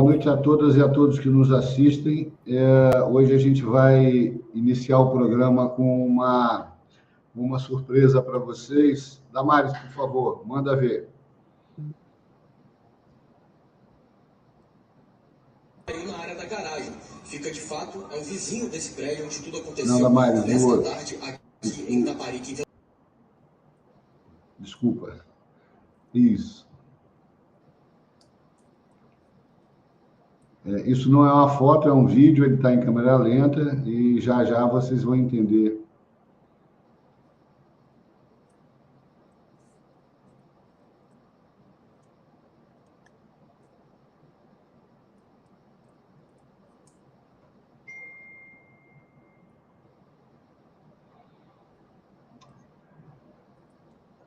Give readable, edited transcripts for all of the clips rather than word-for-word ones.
Boa noite a todas e a todos que nos assistem. Hoje a gente vai iniciar o programa com uma surpresa para vocês. Damares, por favor, manda ver. Na área da garagem. Fica, de fato, é o vizinho desse prédio onde tudo aconteceu. Não, Damares, nessa tarde aqui em Itaparica. Desculpa. Isso. Isso não é uma foto, é um vídeo, ele está em câmera lenta e já já vocês vão entender.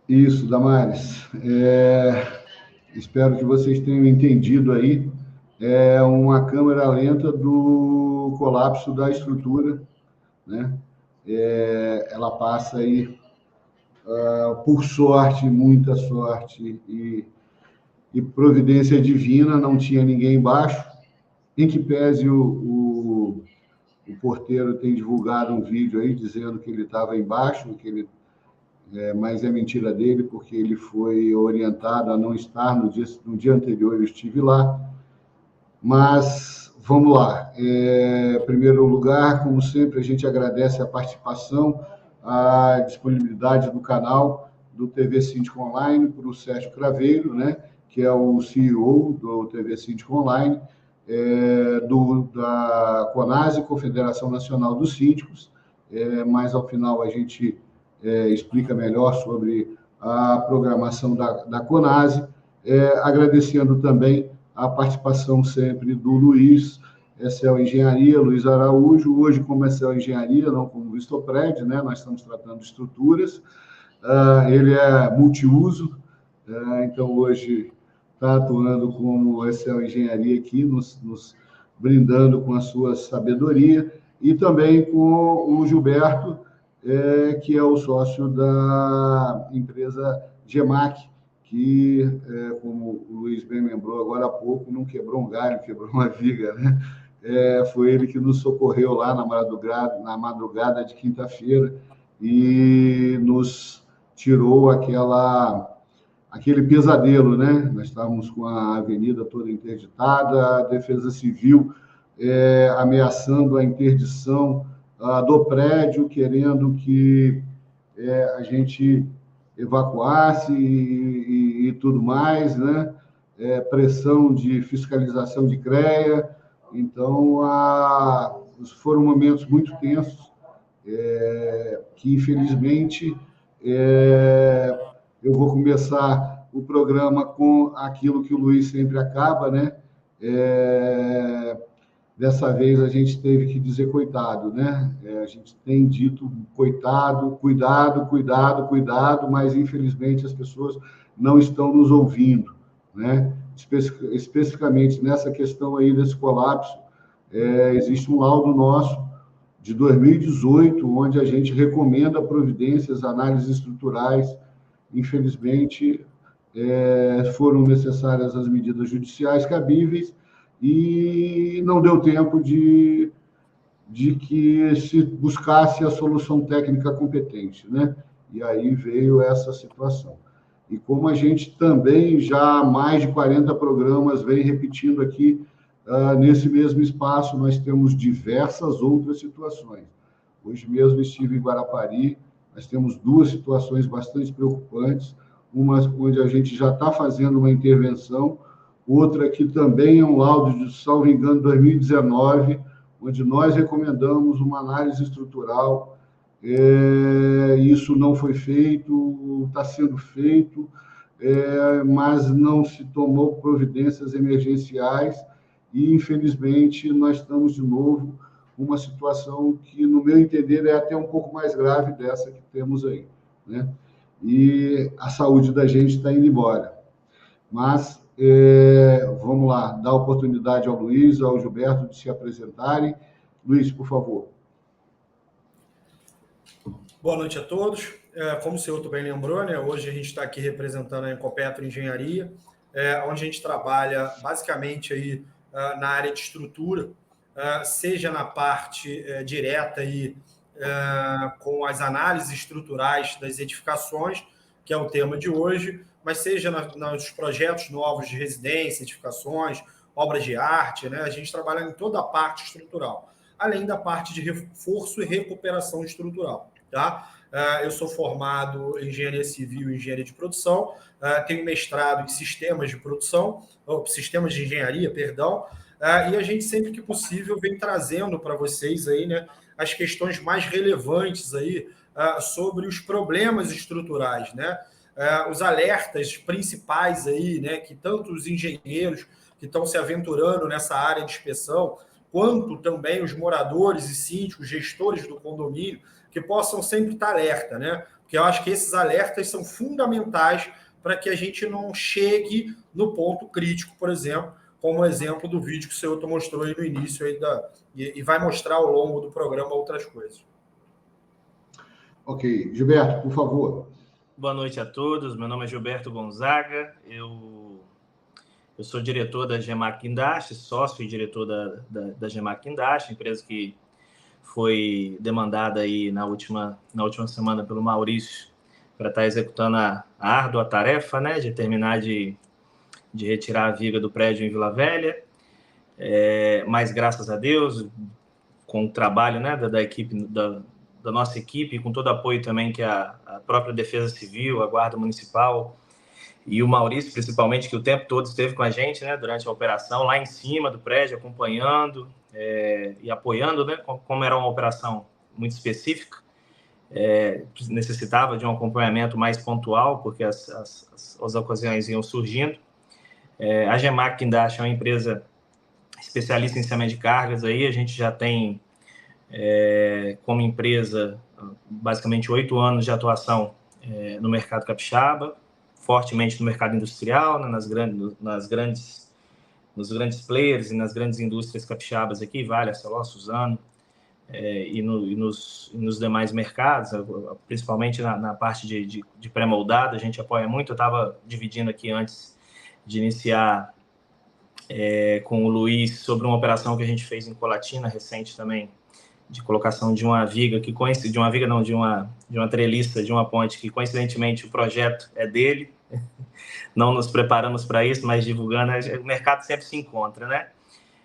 Isso, Damares. Espero que vocês tenham entendido aí. É uma câmera lenta do colapso da estrutura, né? Ela passa aí, por sorte, muita sorte e providência divina, não tinha ninguém embaixo, em que pese o porteiro tem divulgado um vídeo aí dizendo que ele estava embaixo, mas é mentira dele, porque ele foi orientado a não estar no dia anterior, eu estive lá. Mas vamos lá. Em primeiro lugar, como sempre, a gente agradece a participação, a disponibilidade do canal do TV Síndico Online para o Sérgio Craveiro, né, que é o CEO do TV Síndico Online, da CONASE, Confederação Nacional dos Síndicos, mas ao final a gente explica melhor sobre a programação da CONASE, agradecendo também a participação sempre do Luiz, Excel Engenharia, Luiz Araújo, hoje como Excel Engenharia, não como Vistopred, né? Nós estamos tratando de estruturas, ele é multiuso, então hoje está atuando como Excel Engenharia aqui, nos brindando com a sua sabedoria, e também com o Gilberto, que é o sócio da empresa GEMAC, que, como o Luiz bem lembrou agora há pouco, não quebrou um galho, quebrou uma viga, né? Foi ele que nos socorreu lá na madrugada de quinta-feira e nos tirou aquele pesadelo, né? Nós estávamos com a avenida toda interditada, a Defesa Civil ameaçando a interdição do prédio, querendo que a gente evacuasse e tudo mais, né? Pressão de fiscalização de CREA. Então, foram momentos muito tensos, que, infelizmente, eu vou começar o programa com aquilo que o Luiz sempre acaba, né? Dessa vez a gente teve que dizer coitado, né? A gente tem dito coitado, cuidado, cuidado, cuidado, mas infelizmente as pessoas não estão nos ouvindo, né? Especificamente nessa questão aí desse colapso, existe um laudo nosso de 2018, onde a gente recomenda providências, análises estruturais. Infelizmente, foram necessárias as medidas judiciais cabíveis, e não deu tempo de que se buscasse a solução técnica competente, né? E aí veio essa situação. E como a gente também já há mais de 40 programas vem repetindo aqui, nesse mesmo espaço, nós temos diversas outras situações. Hoje mesmo estive em Guarapari, nós temos duas situações bastante preocupantes, uma onde a gente já está fazendo uma intervenção, outra que também é um laudo de, salvo engano, 2019, onde nós recomendamos uma análise estrutural. Isso não foi feito, está sendo feito, mas não se tomou providências emergenciais e, infelizmente, nós estamos de novo com uma situação que, no meu entender, é até um pouco mais grave dessa que temos aí, né? E a saúde da gente está indo embora. Mas vamos lá, dar oportunidade ao Luiz, ao Gilberto de se apresentarem. Luiz, por favor. Boa noite a todos. Como o senhor bem lembrou, né, hoje a gente está aqui representando a Ecopetro Engenharia, onde a gente trabalha basicamente aí na área de estrutura, seja na parte direta aí, com as análises estruturais das edificações, que é o tema de hoje, mas seja nos projetos novos de residência, edificações, obras de arte, né? A gente trabalha em toda a parte estrutural, além da parte de reforço e recuperação estrutural, tá? Eu sou formado em engenharia civil e engenharia de produção, tenho mestrado em sistemas de produção, sistemas de engenharia, perdão, e a gente, sempre que possível, vem trazendo para vocês aí, né, as questões mais relevantes aí, sobre os problemas estruturais, né? Os alertas principais aí, né, que tanto os engenheiros que estão se aventurando nessa área de inspeção, quanto também os moradores e síndicos, gestores do condomínio, que possam sempre estar alerta, né? Porque eu acho que esses alertas são fundamentais para que a gente não chegue no ponto crítico, por exemplo, como o exemplo do vídeo que o senhor mostrou aí no início aí e vai mostrar ao longo do programa outras coisas. Ok. Gilberto, por favor. Boa noite a todos. Meu nome é Gilberto Gonzaga. Eu sou diretor da Gemac Industries, sócio e diretor da Gemac Industries, empresa que foi demandada aí na última semana pelo Maurício para estar executando a árdua tarefa, né, de terminar de retirar a viga do prédio em Vila Velha. Mas, graças a Deus, com o trabalho, né, da equipe, da nossa equipe, com todo o apoio também que a própria Defesa Civil, a Guarda Municipal e o Maurício, principalmente, que o tempo todo esteve com a gente, né, durante a operação, lá em cima do prédio, acompanhando e apoiando, né, como era uma operação muito específica, necessitava de um acompanhamento mais pontual, porque as ocasiões iam surgindo. A Gemac Industries é uma empresa especialista em cimento de cargas, aí a gente já tem como empresa basicamente 8 anos de atuação no mercado capixaba, fortemente no mercado industrial, né, nos grandes players e nas grandes indústrias capixabas aqui, Vale, Arcelor, Suzano, e nos demais mercados, principalmente na parte de pré-moldado, a gente apoia muito. Eu estava dividindo aqui antes de iniciar com o Luiz sobre uma operação que a gente fez em Colatina, recente também, de colocação de uma viga, de uma treliça, de uma ponte, que coincidentemente o projeto é dele. Não nos preparamos para isso, mas divulgando, o mercado sempre se encontra, né?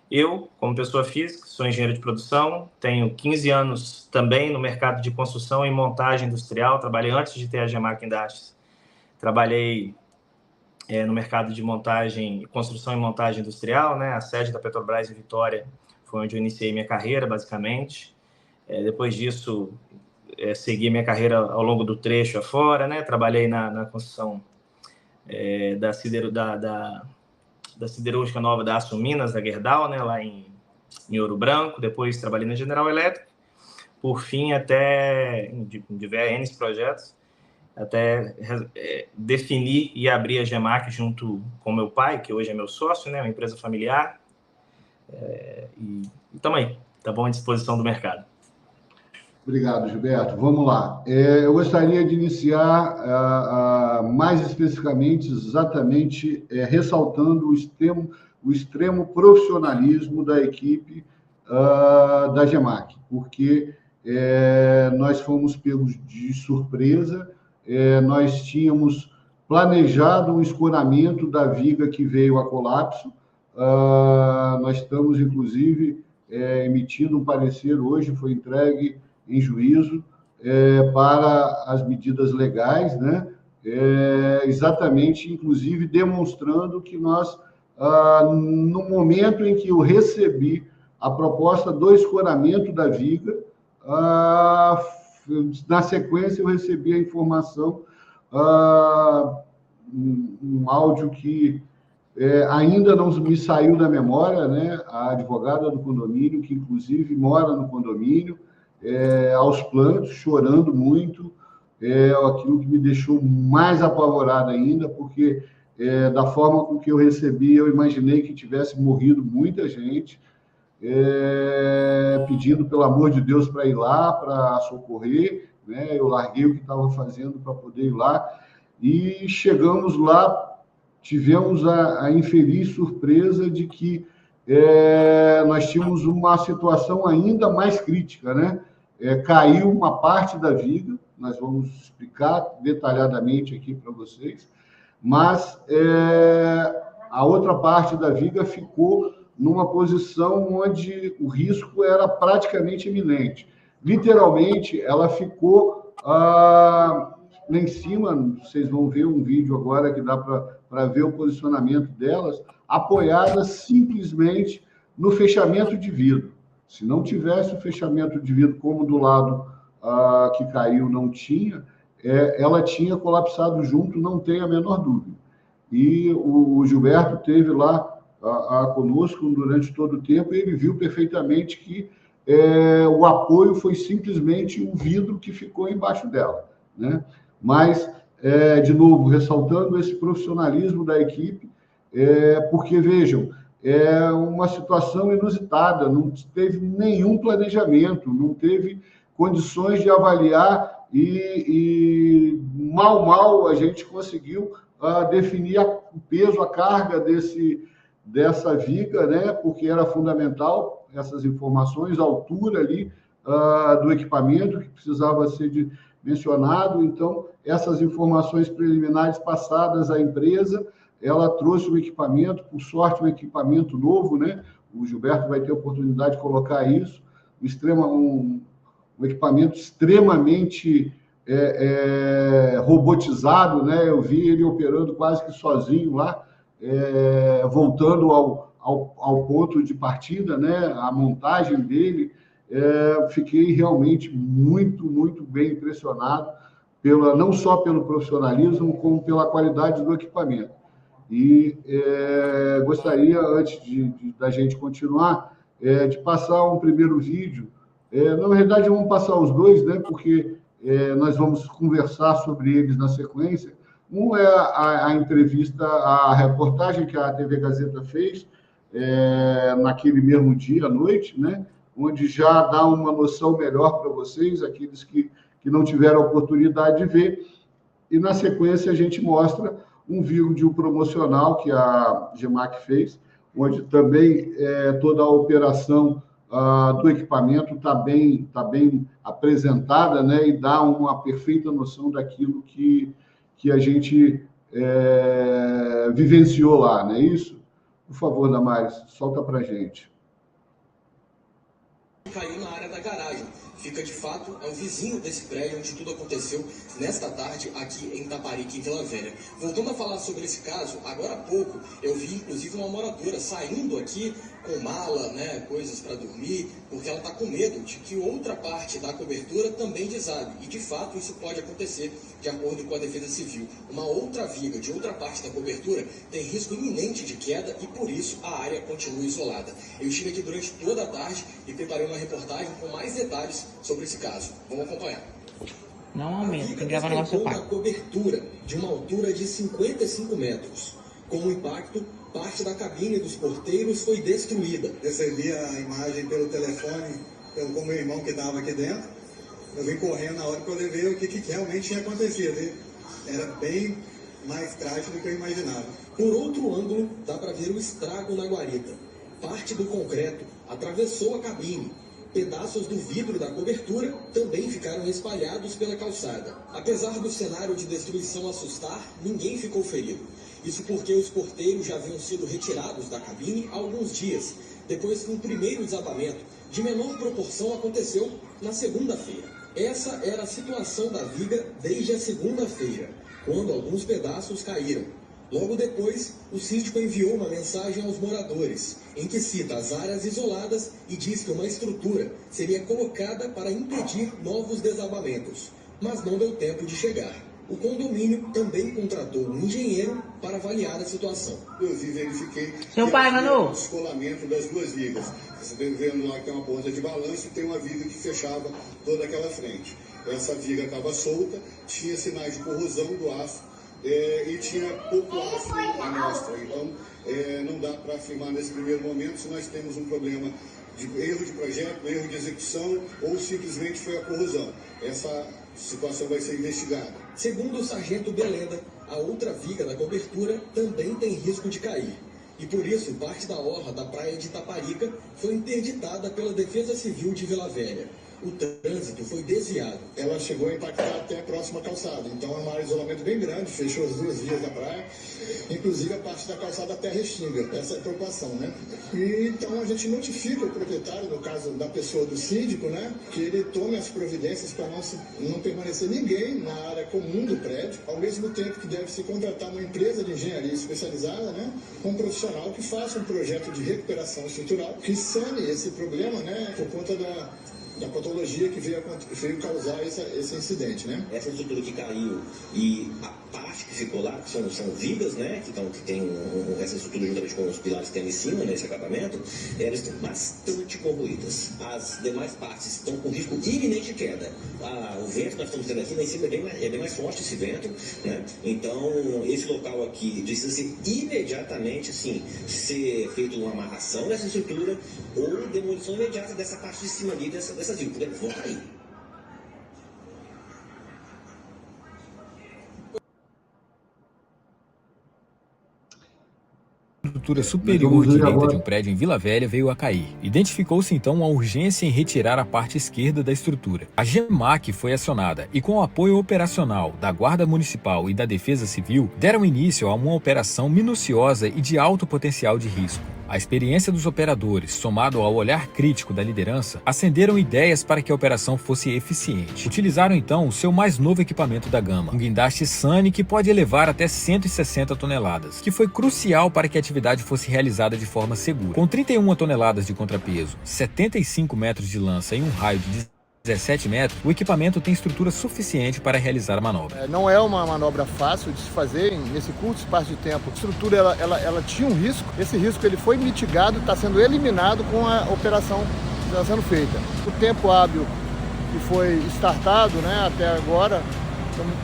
Eu, como pessoa física, sou engenheiro de produção, tenho 15 anos também no mercado de construção e montagem industrial, trabalhei antes de ter a Gemac Industries, trabalhei no mercado de construção e montagem industrial, né? A sede da Petrobras em Vitória foi onde eu iniciei minha carreira, basicamente. Depois disso, segui minha carreira ao longo do trecho afora, né? Trabalhei na construção da siderúrgica nova da Aço Minas, da Gerdau, né? Lá em Ouro Branco. Depois trabalhei na General Electric. Por fim, até em diversos projetos, até definir e abrir a Gemac junto com meu pai, que hoje é meu sócio, né? Uma empresa familiar. E estamos aí, tá bom, à disposição do mercado. Obrigado, Gilberto. Vamos lá. Eu gostaria de iniciar mais especificamente, exatamente, ressaltando o extremo profissionalismo da equipe da Gemac, porque nós fomos pegos de surpresa. Nós tínhamos planejado um escoramento da viga que veio a colapso. Nós estamos, inclusive, emitindo um parecer hoje, foi entregue em juízo, para as medidas legais, né? Exatamente, inclusive, demonstrando que nós, no momento em que eu recebi a proposta do escoramento da viga, na sequência eu recebi a informação, um áudio que ainda não me saiu da memória, né? A advogada do condomínio, que inclusive mora no condomínio, aos plantos, chorando muito, aquilo que me deixou mais apavorado ainda, porque da forma com que eu recebi, eu imaginei que tivesse morrido muita gente, pedindo, pelo amor de Deus, para ir lá, para socorrer, né? Eu larguei o que estava fazendo para poder ir lá, e chegamos lá, tivemos a infeliz surpresa de que nós tínhamos uma situação ainda mais crítica, né? Caiu uma parte da viga, nós vamos explicar detalhadamente aqui para vocês, mas a outra parte da viga ficou numa posição onde o risco era praticamente iminente. Literalmente, ela ficou lá em cima, vocês vão ver um vídeo agora que dá para ver o posicionamento delas, apoiadas simplesmente no fechamento de vidro. Se não tivesse o fechamento de vidro, como do lado que caiu não tinha, ela tinha colapsado junto, não tem a menor dúvida. E o Gilberto esteve lá conosco durante todo o tempo e ele viu perfeitamente que o apoio foi simplesmente um vidro que ficou embaixo dela, né? Mas, de novo, ressaltando esse profissionalismo da equipe, porque, vejam, é uma situação inusitada, não teve nenhum planejamento, não teve condições de avaliar e mal a gente conseguiu definir o peso, a carga dessa viga, né? Porque era fundamental essas informações, a altura ali do equipamento que precisava ser mencionado. Então, essas informações preliminares passadas à empresa, ela trouxe um equipamento, por sorte, um equipamento novo, né? O Gilberto vai ter a oportunidade de colocar isso, um equipamento extremamente robotizado, né? Eu vi ele operando quase que sozinho lá, voltando ao ponto de partida, né? A montagem dele, fiquei realmente muito bem impressionado, não só pelo profissionalismo, como pela qualidade do equipamento. E gostaria, antes da gente continuar, de passar um primeiro vídeo. Na verdade, vamos passar os dois, né? Porque nós vamos conversar sobre eles na sequência. Um é a entrevista, a reportagem que a TV Gazeta fez naquele mesmo dia, à noite, né? Onde já dá uma noção melhor para vocês, aqueles que não tiveram a oportunidade de ver. E, na sequência, a gente mostra um vídeo promocional que a GEMAC fez, onde também toda a operação do equipamento está bem apresentada, né? E dá uma perfeita noção daquilo que a gente vivenciou lá, não é isso? Por favor, Damares, solta para a gente. Caiu na área da garagem. Fica, de fato, é o vizinho desse prédio onde tudo aconteceu nesta tarde aqui em Taparica, em Vila Velha. Voltando a falar sobre esse caso, agora há pouco eu vi, inclusive, uma moradora saindo aqui com mala, né, coisas para dormir, porque ela está com medo de que outra parte da cobertura também desabe. E, de fato, isso pode acontecer, de acordo com a Defesa Civil. Uma outra viga de outra parte da cobertura tem risco iminente de queda e, por isso, a área continua isolada. Eu estive aqui durante toda a tarde e preparei uma reportagem com mais detalhes sobre esse caso. Vamos acompanhar. Não aumenta, tem que gravar no nosso pai. A cobertura de uma altura de 55 metros. Com o impacto, parte da cabine dos porteiros foi destruída. Recebi a imagem pelo telefone, com o meu irmão que estava aqui dentro. Eu vim correndo na hora que eu levei o que realmente tinha acontecido. Era bem mais trágico do que eu imaginava. Por outro ângulo, dá para ver o estrago na guarita. Parte do concreto atravessou a cabine. Pedaços do vidro da cobertura também ficaram espalhados pela calçada. Apesar do cenário de destruição assustar, ninguém ficou ferido. Isso porque os porteiros já haviam sido retirados da cabine há alguns dias, depois que um primeiro desabamento de menor proporção aconteceu na segunda-feira. Essa era a situação da viga desde a segunda-feira, quando alguns pedaços caíram. Logo depois, o síndico enviou uma mensagem aos moradores, em que cita as áreas isoladas e diz que uma estrutura seria colocada para impedir novos desabamentos, mas não deu tempo de chegar. O condomínio também contratou um engenheiro para avaliar a situação. Inclusive, verifiquei o descolamento das duas vigas. Você está vendo lá que tem uma ponta de balanço e tem uma viga que fechava toda aquela frente. Essa viga estava solta, tinha sinais de corrosão do aço, e tinha pouco aço à mostra. Então, não dá para afirmar nesse primeiro momento se nós temos um problema de erro de projeto, erro de execução ou simplesmente foi a corrosão. Essa situação vai ser investigada. Segundo o sargento Beleda, a outra viga da cobertura também tem risco de cair. E por isso, parte da orla da praia de Itaparica foi interditada pela Defesa Civil de Vila Velha. O trânsito foi desviado. Ela chegou a impactar até a próxima calçada. Então é uma área de isolamento bem grande, fechou as duas vias da praia, inclusive a parte da calçada até a Restinga. Essa é a preocupação, né? E então a gente notifica o proprietário, no caso da pessoa do síndico, né, que ele tome as providências para não permanecer ninguém na área comum do prédio, ao mesmo tempo que deve se contratar uma empresa de engenharia especializada, né, com um profissional que faça um projeto de recuperação estrutural, que sane esse problema, né, por conta da patologia que veio causar esse incidente, né? Essa estrutura que caiu e a parte que ficou lá, que são vigas, né? Que tem essa estrutura juntamente com os pilares que tem em cima, nesse acabamento, elas estão bastante corroídas. As demais partes estão com risco iminente de queda. O vento que nós estamos tendo aqui lá em cima é bem mais forte, esse vento, né? Então, esse local aqui precisa ser imediatamente, assim, ser feita uma amarração dessa estrutura ou demolição imediata dessa parte de cima ali, dessas vigas, porque eles vão cair. A estrutura superior direita de um prédio em Vila Velha veio a cair. Identificou-se então uma urgência em retirar a parte esquerda da estrutura. A GEMAC foi acionada e, com o apoio operacional da Guarda Municipal e da Defesa Civil, deram início a uma operação minuciosa e de alto potencial de risco. A experiência dos operadores, somado ao olhar crítico da liderança, acenderam ideias para que a operação fosse eficiente. Utilizaram então o seu mais novo equipamento da gama, um guindaste SANI que pode elevar até 160 toneladas, que foi crucial para que a atividade fosse realizada de forma segura. Com 31 toneladas de contrapeso, 75 metros de lança e um raio de 17 metros, o equipamento tem estrutura suficiente para realizar a manobra. Não é uma manobra fácil de se fazer nesse curto espaço de tempo. A estrutura ela tinha um risco, esse risco ele foi mitigado, está sendo eliminado com a operação que está sendo feita. O tempo hábil que foi startado, né, até agora, estamos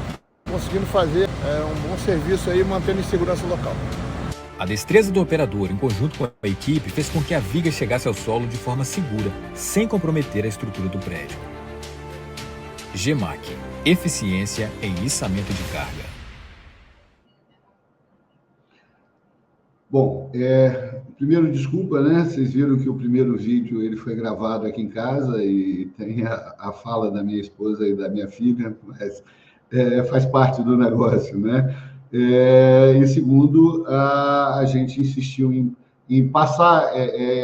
conseguindo fazer um bom serviço aí, mantendo em segurança local. A destreza do operador, em conjunto com a equipe, fez com que a viga chegasse ao solo de forma segura, sem comprometer a estrutura do prédio. GEMAC, eficiência em içamento de carga. Bom, primeiro desculpa, né? Vocês viram que o primeiro vídeo ele foi gravado aqui em casa e tem a fala da minha esposa e da minha filha, mas faz parte do negócio, né? E segundo, a gente insistiu em passar,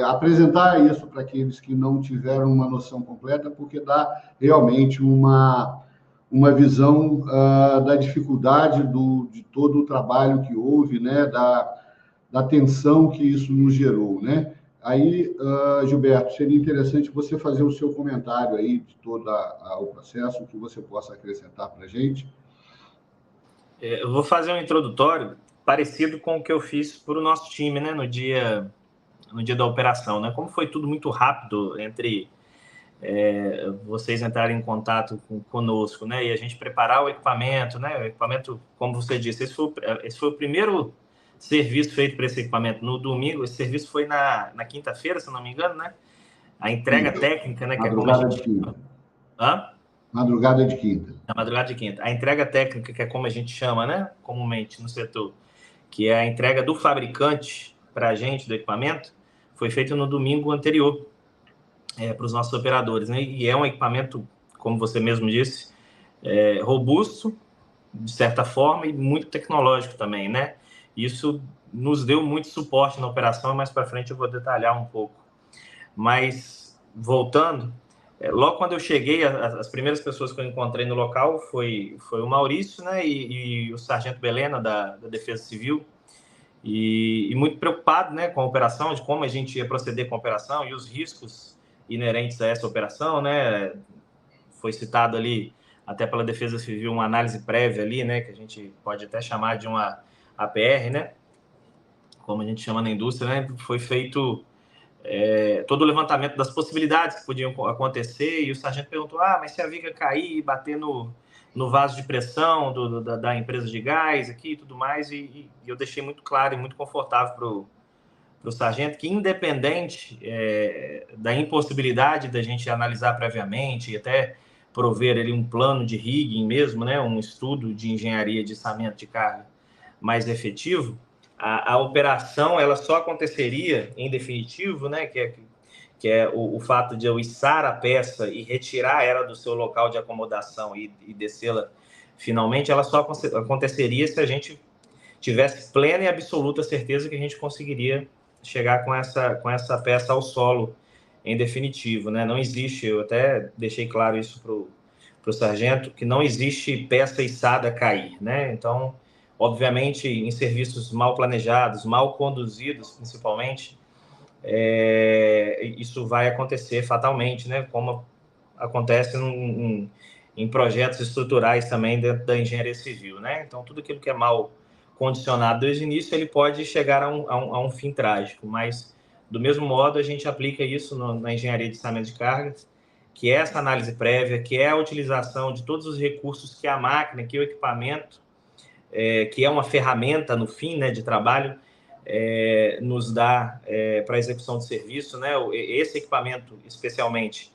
apresentar isso para aqueles que não tiveram uma noção completa, porque dá realmente uma visão da dificuldade de todo o trabalho que houve, né, da tensão que isso nos gerou, né? Aí, Gilberto, seria interessante você fazer o seu comentário aí de todo o processo, que você possa acrescentar para a gente. Eu vou fazer um introdutório parecido com o que eu fiz para o nosso time, né, no dia da operação, né? Como foi tudo muito rápido entre vocês entrarem em contato conosco, né, e a gente preparar o equipamento, né? O equipamento, como você disse, esse foi o primeiro serviço feito para esse equipamento no domingo. Esse serviço foi na quinta-feira, se não me engano, né? A entrega técnica, né? Que é como a gente... de quinta. Hã? Madrugada de quinta. Na madrugada de quinta. A entrega técnica, que é como a gente chama, né, comumente no setor, que é a entrega do fabricante para a gente do equipamento, foi feita no domingo anterior para os nossos operadores, né? E é um equipamento, como você mesmo disse, robusto, de certa forma, e muito tecnológico também, né? Isso nos deu muito suporte na operação, mais para frente eu vou detalhar um pouco. Mas, voltando... Logo quando eu cheguei, as primeiras pessoas que eu encontrei no local foi o Maurício, né, e o Sargento Belena, da Defesa Civil, e muito preocupado, né, com a operação, de como a gente ia proceder com a operação e os riscos inerentes a essa operação, né. Foi citado ali, até pela Defesa Civil, uma análise prévia ali, né, que a gente pode até chamar de uma APR, né, como a gente chama na indústria, né. Foi feito... todo o levantamento das possibilidades que podiam acontecer, e o sargento perguntou, mas se a viga cair e bater no vaso de pressão da empresa de gás aqui e tudo mais, e eu deixei muito claro e muito confortável para o sargento que, independente da impossibilidade da gente analisar previamente e até prover ali um plano de rigging mesmo, né, um estudo de engenharia de içamento de carga mais efetivo, a operação ela só aconteceria, em definitivo, né, que é o fato de eu içar a peça e retirar ela do seu local de acomodação e descê-la finalmente, ela só aconteceria se a gente tivesse plena e absoluta certeza que a gente conseguiria chegar com essa peça ao solo em definitivo, né? Não existe, eu até deixei claro isso para o sargento, que não existe peça içada cair, né? Então, obviamente, em serviços mal planejados, mal conduzidos, principalmente, isso vai acontecer fatalmente, né? Como acontece em projetos estruturais também dentro da engenharia civil, né? Então, tudo aquilo que é mal condicionado desde o início, ele pode chegar a um fim trágico, mas, do mesmo modo, a gente aplica isso na engenharia de içamento de cargas, que é essa análise prévia, que é a utilização de todos os recursos que a máquina, que o equipamento, que é uma ferramenta, no fim, né, de trabalho, nos dá para a execução de serviço, né? Esse equipamento, especialmente,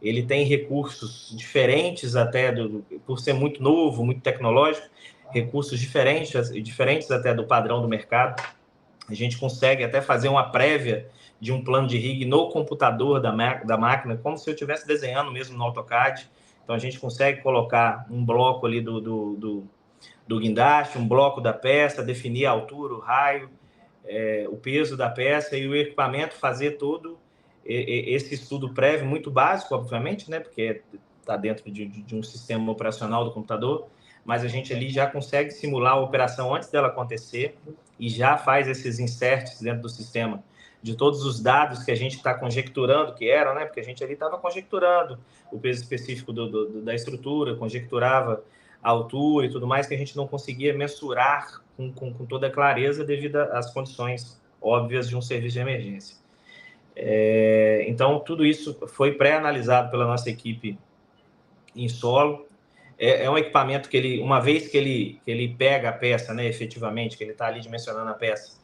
ele tem recursos diferentes até, por ser muito novo, muito tecnológico, recursos diferentes até do padrão do mercado. A gente consegue até fazer uma prévia de um plano de rig no computador da máquina, como se eu estivesse desenhando mesmo no AutoCAD. Então, a gente consegue colocar um bloco ali do guindaste, um bloco da peça, definir a altura, o raio, o peso da peça e o equipamento, fazer todo esse estudo prévio, muito básico, obviamente, né, porque está dentro de um sistema operacional do computador, mas a gente ali já consegue simular a operação antes dela acontecer e já faz esses inserts dentro do sistema de todos os dados que a gente está conjecturando que eram, né? Porque a gente ali estava conjecturando o peso específico da estrutura, conjecturava a altura e tudo mais, que a gente não conseguia mensurar com toda a clareza devido às condições óbvias de um serviço de emergência. Então, tudo isso foi pré-analisado pela nossa equipe em solo. É um equipamento que ele, uma vez que ele pega a peça, né, efetivamente, que ele está ali dimensionando a peça,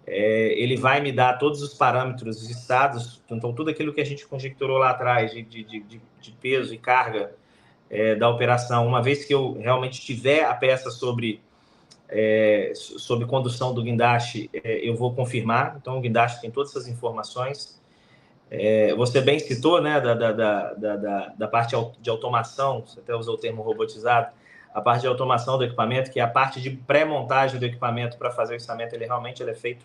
ele vai me dar todos os parâmetros estados, então tudo aquilo que a gente conjecturou lá atrás de peso e carga da operação, uma vez que eu realmente tiver a peça sob condução do guindaste, eu vou confirmar. Então o guindaste tem todas essas informações. Você bem citou, né, da parte de automação, você até usou o termo robotizado, a parte de automação do equipamento, que é a parte de pré-montagem do equipamento para fazer o içamento, ele é feito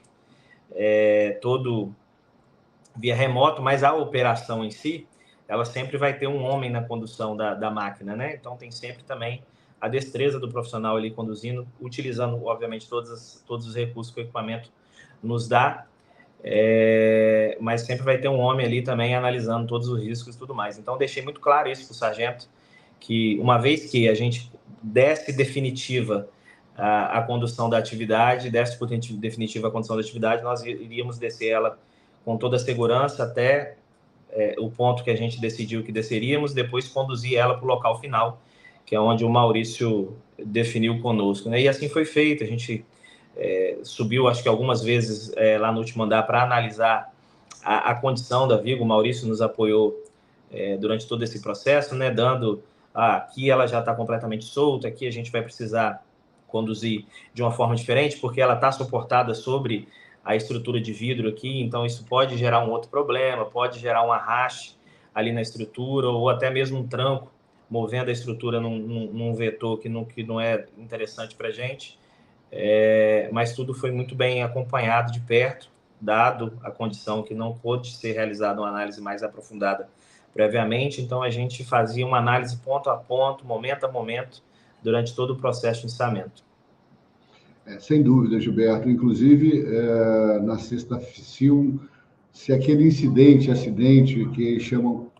todo via remoto, mas a operação em si, ela sempre vai ter um homem na condução da máquina, né? Então tem sempre também a destreza do profissional ali conduzindo, utilizando, obviamente, todos os recursos que o equipamento nos dá, mas sempre vai ter um homem ali também analisando todos os riscos e tudo mais. Então, deixei muito claro isso para o sargento, que uma vez que a gente desse definitiva a condução da atividade, nós iríamos descer ela com toda a segurança até o ponto que a gente decidiu que desceríamos, depois conduzir ela para o local final, que é onde o Maurício definiu conosco, né? E assim foi feito. A gente subiu, acho que algumas vezes lá no último andar para analisar a condição da viga. O Maurício nos apoiou durante todo esse processo, né? Dando aqui ela já está completamente solta, aqui a gente vai precisar conduzir de uma forma diferente, porque ela está suportada sobre a estrutura de vidro aqui, então isso pode gerar um outro problema, pode gerar um arraste ali na estrutura, ou até mesmo um tranco, movendo a estrutura num vetor que não é interessante para a gente. Mas tudo foi muito bem acompanhado de perto, dado a condição que não pôde ser realizada uma análise mais aprofundada previamente. Então, a gente fazia uma análise ponto a ponto, momento a momento, durante todo o processo de içamento. Sem dúvida, Gilberto. Inclusive, na sexta FICIL, se aquele acidente, que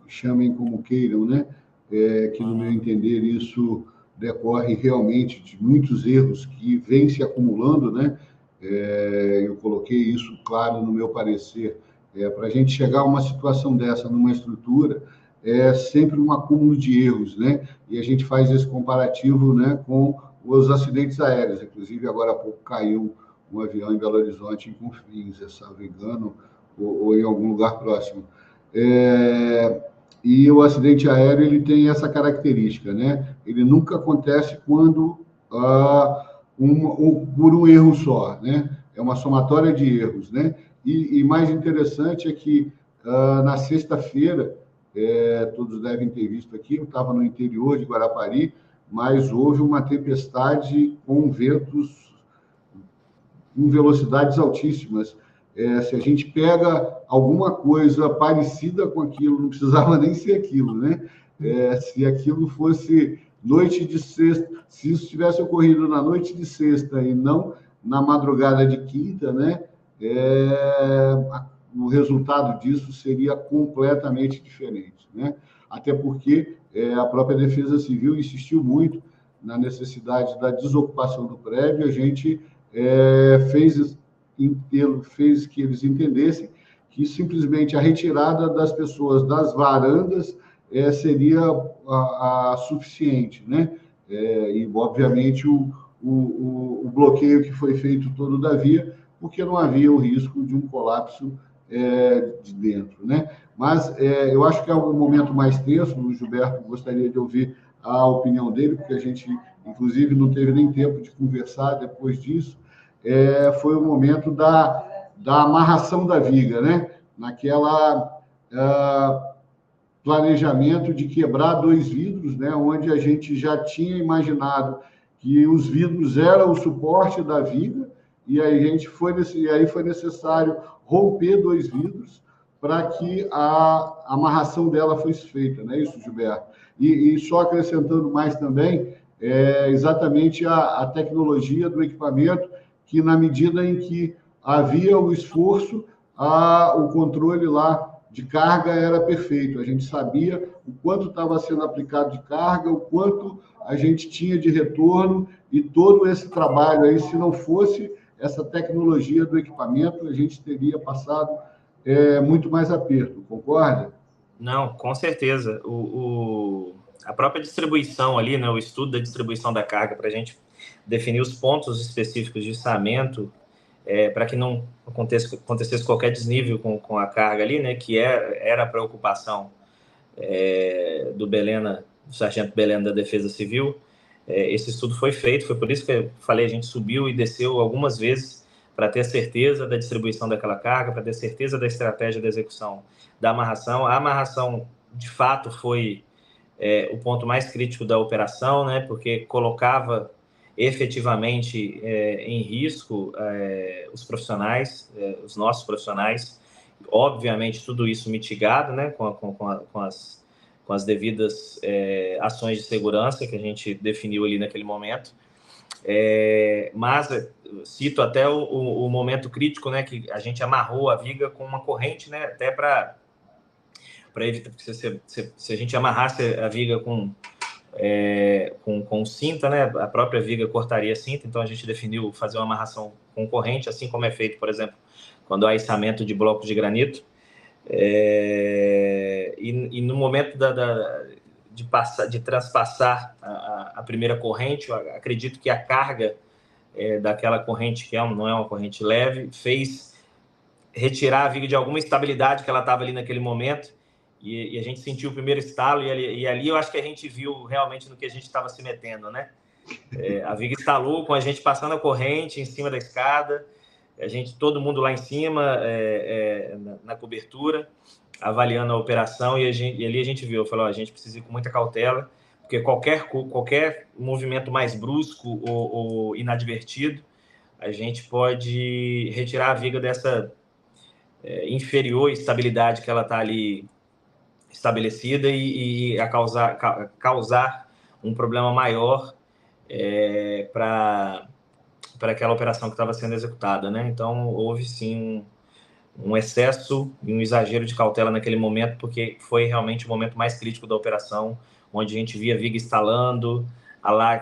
chamem como queiram, né? Que, no meu entender, isso decorre realmente de muitos erros que vêm se acumulando, né? Eu coloquei isso claro no meu parecer. Para a gente chegar a uma situação dessa numa estrutura, é sempre um acúmulo de erros, né? E a gente faz esse comparativo, né, com os acidentes aéreos. Inclusive, agora há pouco caiu um avião em Belo Horizonte, em Confins, salvo engano, ou em algum lugar próximo. E o acidente aéreo, ele tem essa característica, né? Ele nunca acontece quando por um erro só, né? É uma somatória de erros, né? E mais interessante é que na sexta-feira, todos devem ter visto aqui, eu estava no interior de Guarapari, mas houve uma tempestade com ventos com velocidades altíssimas. Se a gente pega alguma coisa parecida com aquilo, não precisava nem ser aquilo, né? Se aquilo fosse noite de sexta, se isso tivesse ocorrido na noite de sexta e não na madrugada de quinta, né? O resultado disso seria completamente diferente, né? Até porque a própria Defesa Civil insistiu muito na necessidade da desocupação do prédio. A gente fez que eles entendessem que simplesmente a retirada das pessoas das varandas seria a suficiente, né? E, obviamente, o bloqueio que foi feito todo da via, porque não havia o risco de um colapso de dentro, né? Mas eu acho que é um momento mais tenso. O Gilberto gostaria de ouvir a opinião dele, porque a gente, inclusive, não teve nem tempo de conversar depois disso. Foi o momento da amarração da viga, né? Naquela planejamento de quebrar 2 vidros, né? Onde a gente já tinha imaginado que os vidros eram o suporte da viga, e aí foi necessário romper 2 vidros para que a amarração dela fosse feita, não é isso, Gilberto? E só acrescentando mais também, exatamente a tecnologia do equipamento, que na medida em que havia o esforço, o controle lá de carga era perfeito. A gente sabia o quanto estava sendo aplicado de carga, o quanto a gente tinha de retorno, e todo esse trabalho aí, se não fosse essa tecnologia do equipamento, a gente teria passado muito mais aperto, concorda? Não, com certeza. A própria distribuição ali, né, o estudo da distribuição da carga, para a gente definir os pontos específicos de içamento, para que não acontecesse qualquer desnível com a carga ali, né, que era a preocupação do sargento Belena da Defesa Civil. Esse estudo foi feito, foi por isso que eu falei, a gente subiu e desceu algumas vezes para ter certeza da distribuição daquela carga, para ter certeza da estratégia de execução da amarração. A amarração, de fato, foi o ponto mais crítico da operação, né, porque colocava efetivamente em risco os profissionais, os nossos profissionais. Obviamente, tudo isso mitigado, né, com as devidas ações de segurança que a gente definiu ali naquele momento. Mas cito até o momento crítico, né, que a gente amarrou a viga com uma corrente, né, até para evitar, porque se a gente amarrasse a viga com cinta, né, a própria viga cortaria a cinta. Então a gente definiu fazer uma amarração com corrente, assim como é feito, por exemplo, quando há içamento de blocos de granito. E no momento de transpassar a primeira corrente, eu acredito que a carga daquela corrente, que não é uma corrente leve, fez retirar a viga de alguma estabilidade que ela estava ali naquele momento, e a gente sentiu o primeiro estalo, e ali eu acho que a gente viu realmente no que a gente estava se metendo, né? A viga estalou com a gente passando a corrente em cima da escada, todo mundo lá em cima, na cobertura, avaliando a operação, e ali a gente viu, falou, a gente precisa ir com muita cautela, porque qualquer movimento mais brusco ou inadvertido, a gente pode retirar a viga dessa inferior estabilidade que ela está ali estabelecida e causar um problema maior para aquela operação que estava sendo executada, né? Então, houve sim um excesso e um exagero de cautela naquele momento, porque foi realmente o momento mais crítico da operação, onde a gente via a viga estalando,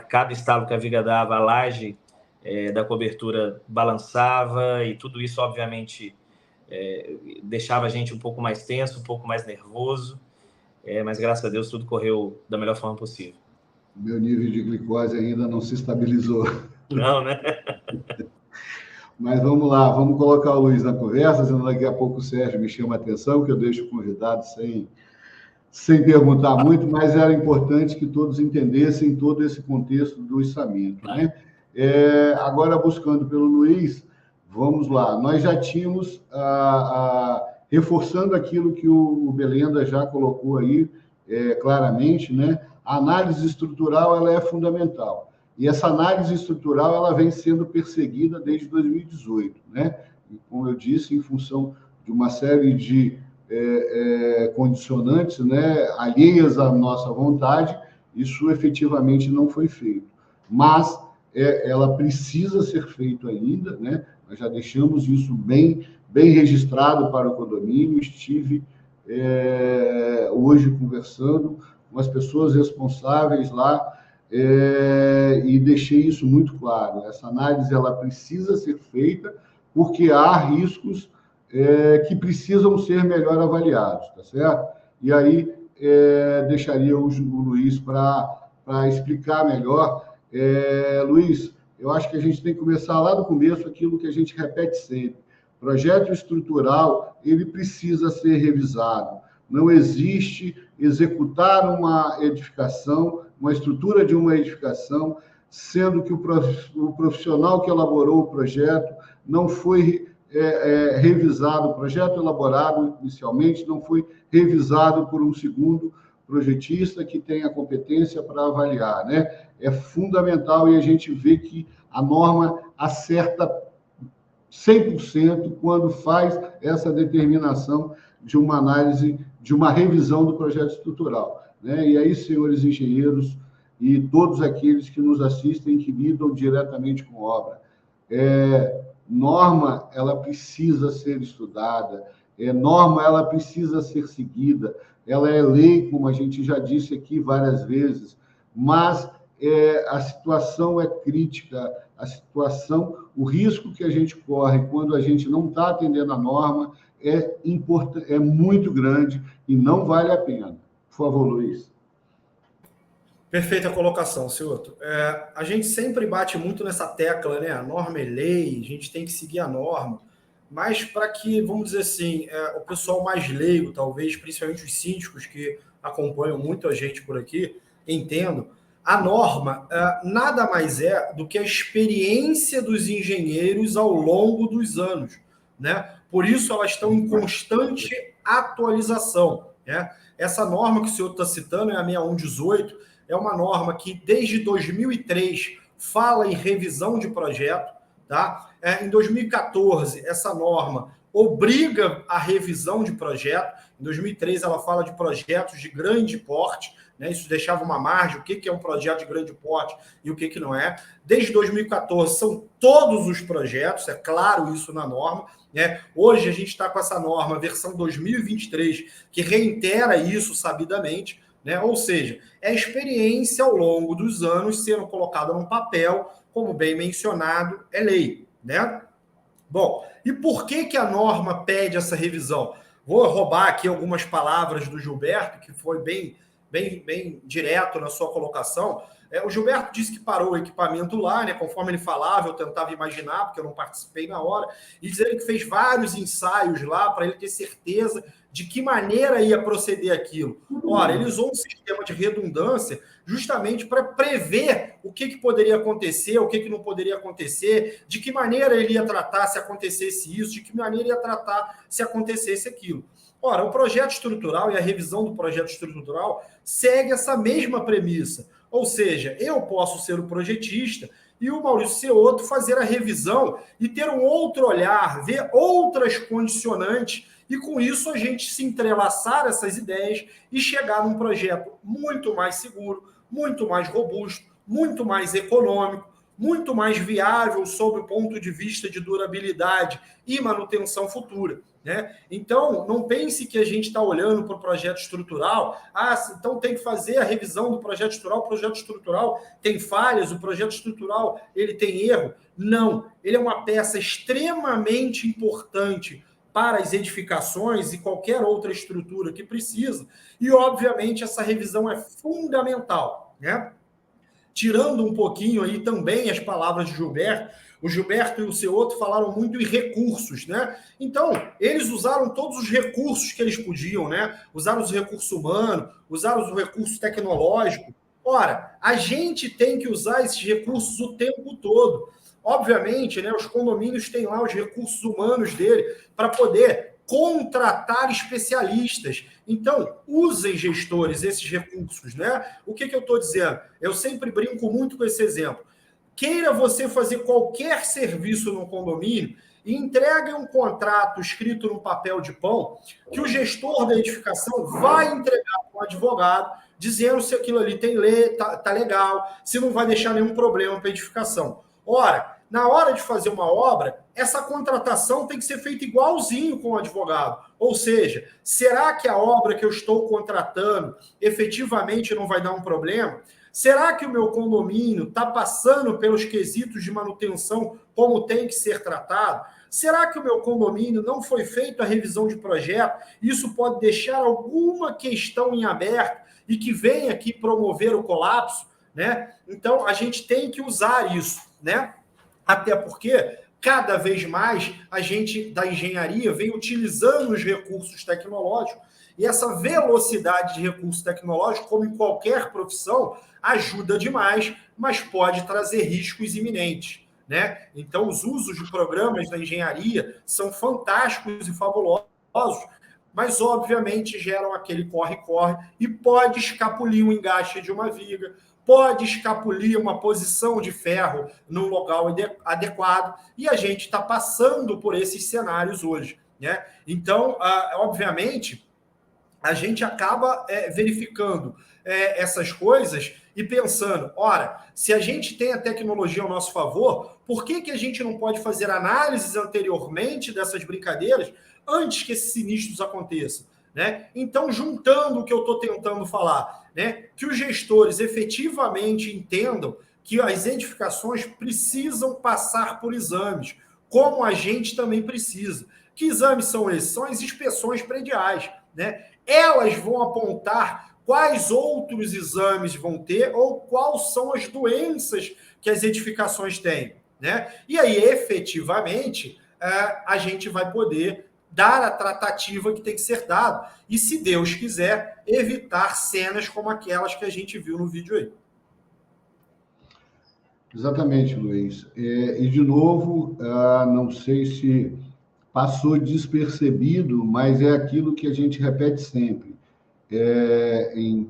cada estalo que a viga dava, a laje da cobertura balançava, e tudo isso, obviamente, deixava a gente um pouco mais tenso, um pouco mais nervoso, mas, graças a Deus, tudo correu da melhor forma possível. Meu nível de glicose ainda não se estabilizou. Não, né? Mas vamos lá, vamos colocar o Luiz na conversa, senão daqui a pouco o Sérgio me chama a atenção, que eu deixo o convidado sem perguntar muito, mas era importante que todos entendessem todo esse contexto do içamento, né? Agora, buscando pelo Luiz, Vamos lá, nós já tínhamos, reforçando aquilo que o Belenda já colocou aí claramente, né? A análise estrutural ela é fundamental. E essa análise estrutural ela vem sendo perseguida desde 2018, né? E, como eu disse, em função de uma série de condicionantes, né, alheias à nossa vontade, isso efetivamente não foi feito. Mas ela precisa ser feita ainda, né? Nós já deixamos isso bem registrado para o condomínio. Estive hoje conversando com as pessoas responsáveis lá e deixei isso muito claro. Essa análise ela precisa ser feita porque há riscos que precisam ser melhor avaliados, tá certo? E aí deixaria o Luiz para explicar melhor. Luiz, eu acho que a gente tem que começar lá do começo aquilo que a gente repete sempre. Projeto estrutural, ele precisa ser revisado. Não existe executar uma edificação, uma estrutura de uma edificação, sendo que o profissional que elaborou o projeto não foi revisado, o projeto elaborado inicialmente não foi revisado por um segundo projetista que tem a competência para avaliar, né? É fundamental e a gente vê que a norma acerta 100% quando faz essa determinação de uma análise, de uma revisão do projeto estrutural, né? E aí, senhores engenheiros e todos aqueles que nos assistem, que lidam diretamente com obra, norma, ela precisa ser estudada, norma, ela precisa ser seguida, ela é lei, como a gente já disse aqui várias vezes, mas a situação é crítica, a situação, o risco que a gente corre quando a gente não está atendendo a norma é muito grande e não vale a pena. Por favor, Luiz. Perfeita colocação, Cioto. A gente sempre bate muito nessa tecla, né? A norma é lei, a gente tem que seguir a norma, mas para que, vamos dizer assim, o pessoal mais leigo, talvez, principalmente os síndicos que acompanham muito a gente por aqui, entendam, a norma nada mais é do que a experiência dos engenheiros ao longo dos anos, né? Por isso elas estão em constante atualização, né? Essa norma que o senhor está citando é a 6118, é uma norma que desde 2003 fala em revisão de projeto, tá? Em 2014 essa norma obriga a revisão de projeto. Em 2003 ela fala de projetos de grande porte, né? Isso deixava uma margem, o que é um projeto de grande porte e o que não é. Desde 2014 são todos os projetos, é claro isso na norma, né? Hoje a gente está com essa norma, versão 2023, que reitera isso sabidamente, né? Ou seja, é a experiência ao longo dos anos sendo colocada num papel, como bem mencionado, é lei, né? Bom, e por que a norma pede essa revisão? Vou roubar aqui algumas palavras do Gilberto, que foi bem direto na sua colocação. O Gilberto disse que parou o equipamento lá, né? Conforme ele falava, eu tentava imaginar, porque eu não participei na hora, e dizendo que fez vários ensaios lá para ele ter certeza de que maneira ia proceder aquilo. Ora, ele usou um sistema de redundância justamente para prever o que poderia acontecer, o que não poderia acontecer, de que maneira ele ia tratar se acontecesse isso, de que maneira ia tratar se acontecesse aquilo. Ora, o projeto estrutural e a revisão do projeto estrutural segue essa mesma premissa. Ou seja, eu posso ser o projetista e o Maurício Cioto fazer a revisão e ter um outro olhar, ver outras condicionantes e, com isso, a gente se entrelaçar essas ideias e chegar num projeto muito mais seguro, muito mais robusto, muito mais econômico, muito mais viável sob o ponto de vista de durabilidade e manutenção futura, né? Então, não pense que a gente está olhando para o projeto estrutural, então tem que fazer a revisão do projeto estrutural, o projeto estrutural tem falhas, o projeto estrutural ele tem erro. Não, ele é uma peça extremamente importante para as edificações e qualquer outra estrutura que precisa, e, obviamente, essa revisão é fundamental, né? Tirando um pouquinho aí também as palavras de Gilberto, o Gilberto e o Cioto falaram muito em recursos, né? Então, eles usaram todos os recursos que eles podiam, né? Usaram os recursos humanos, usaram os recursos tecnológicos. Ora, a gente tem que usar esses recursos o tempo todo. Obviamente, né, os condomínios têm lá os recursos humanos dele para poder contratar especialistas. Então, usem, gestores, esses recursos, né? O que eu estou dizendo? Eu sempre brinco muito com esse exemplo. Queira você fazer qualquer serviço no condomínio e entregue um contrato escrito num papel de pão que o gestor da edificação vai entregar para um advogado dizendo se aquilo ali tem lei, tá legal, se não vai deixar nenhum problema para a edificação. Ora, na hora de fazer uma obra, essa contratação tem que ser feita igualzinho com o advogado. Ou seja, será que a obra que eu estou contratando efetivamente não vai dar um problema? Será que o meu condomínio está passando pelos quesitos de manutenção como tem que ser tratado? Será que o meu condomínio não foi feita a revisão de projeto? Isso pode deixar alguma questão em aberto e que venha aqui promover o colapso, né? Então, a gente tem que usar isso, né? Até porque, cada vez mais, a gente da engenharia vem utilizando os recursos tecnológicos e essa velocidade de recurso tecnológico, como em qualquer profissão, ajuda demais, mas pode trazer riscos iminentes, né? Então, os usos de programas da engenharia são fantásticos e fabulosos, mas, obviamente, geram aquele corre-corre e pode escapulir um engaste de uma viga, pode escapulir uma posição de ferro no local adequado, e a gente está passando por esses cenários hoje, né? Então, obviamente, a gente acaba verificando essas coisas e pensando, ora, se a gente tem a tecnologia ao nosso favor, por que a gente não pode fazer análises anteriormente dessas brincadeiras antes que esses sinistros aconteçam, né? Então, juntando o que eu estou tentando falar, né, que os gestores efetivamente entendam que as edificações precisam passar por exames, como a gente também precisa. Que exames são esses? São as inspeções prediais, né? Elas vão apontar quais outros exames vão ter ou quais são as doenças que as edificações têm, né? E aí, efetivamente, a gente vai poder dar a tratativa que tem que ser dada e, se Deus quiser, evitar cenas como aquelas que a gente viu no vídeo aí. Exatamente, Luiz. E, de novo, não sei se passou despercebido, mas é aquilo que a gente repete sempre. Em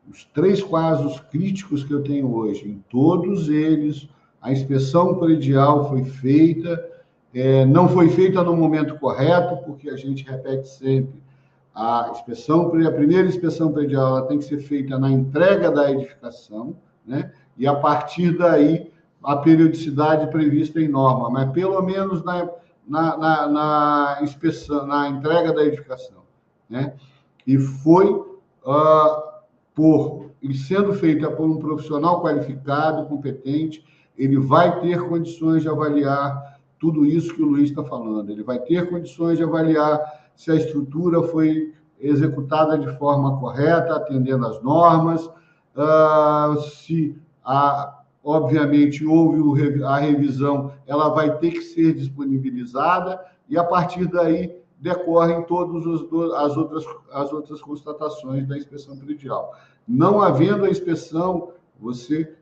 os 3 casos críticos que eu tenho hoje, em todos eles, a inspeção predial foi feita, não foi feita no momento correto, porque a gente repete sempre, a primeira inspeção predial ela tem que ser feita na entrega da edificação, né? E a partir daí, a periodicidade prevista em norma, mas pelo menos na inspeção, na entrega da edificação, né? E foi sendo feita por um profissional qualificado, competente, ele vai ter condições de avaliar tudo isso que o Luiz está falando. Ele vai ter condições de avaliar se a estrutura foi executada de forma correta, atendendo às normas, se, obviamente, houve a revisão, ela vai ter que ser disponibilizada e, a partir daí, decorrem todas as outras constatações da inspeção predial. Não havendo a inspeção, você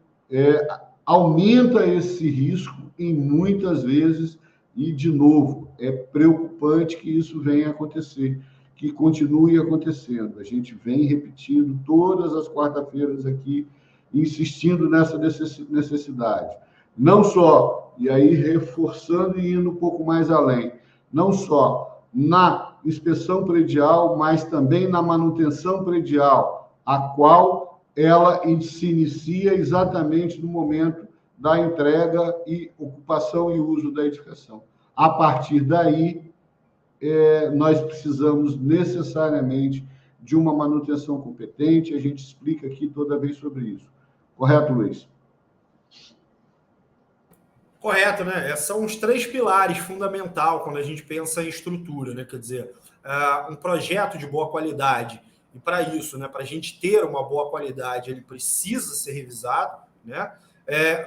aumenta esse risco em muitas vezes e, de novo, é preocupante que isso venha a acontecer, que continue acontecendo. A gente vem repetindo todas as quarta-feiras aqui, insistindo nessa necessidade. Não só, e aí reforçando e indo um pouco mais além, não só na inspeção predial, mas também na manutenção predial, a qual ela se inicia exatamente no momento da entrega e ocupação e uso da edificação. A partir daí, nós precisamos necessariamente de uma manutenção competente, a gente explica aqui toda vez sobre isso. Correto, Luiz? Correto, né? São os 3 pilares fundamentais quando a gente pensa em estrutura, né? Quer dizer, um projeto de boa qualidade, e para isso, né, para a gente ter uma boa qualidade, ele precisa ser revisado, né?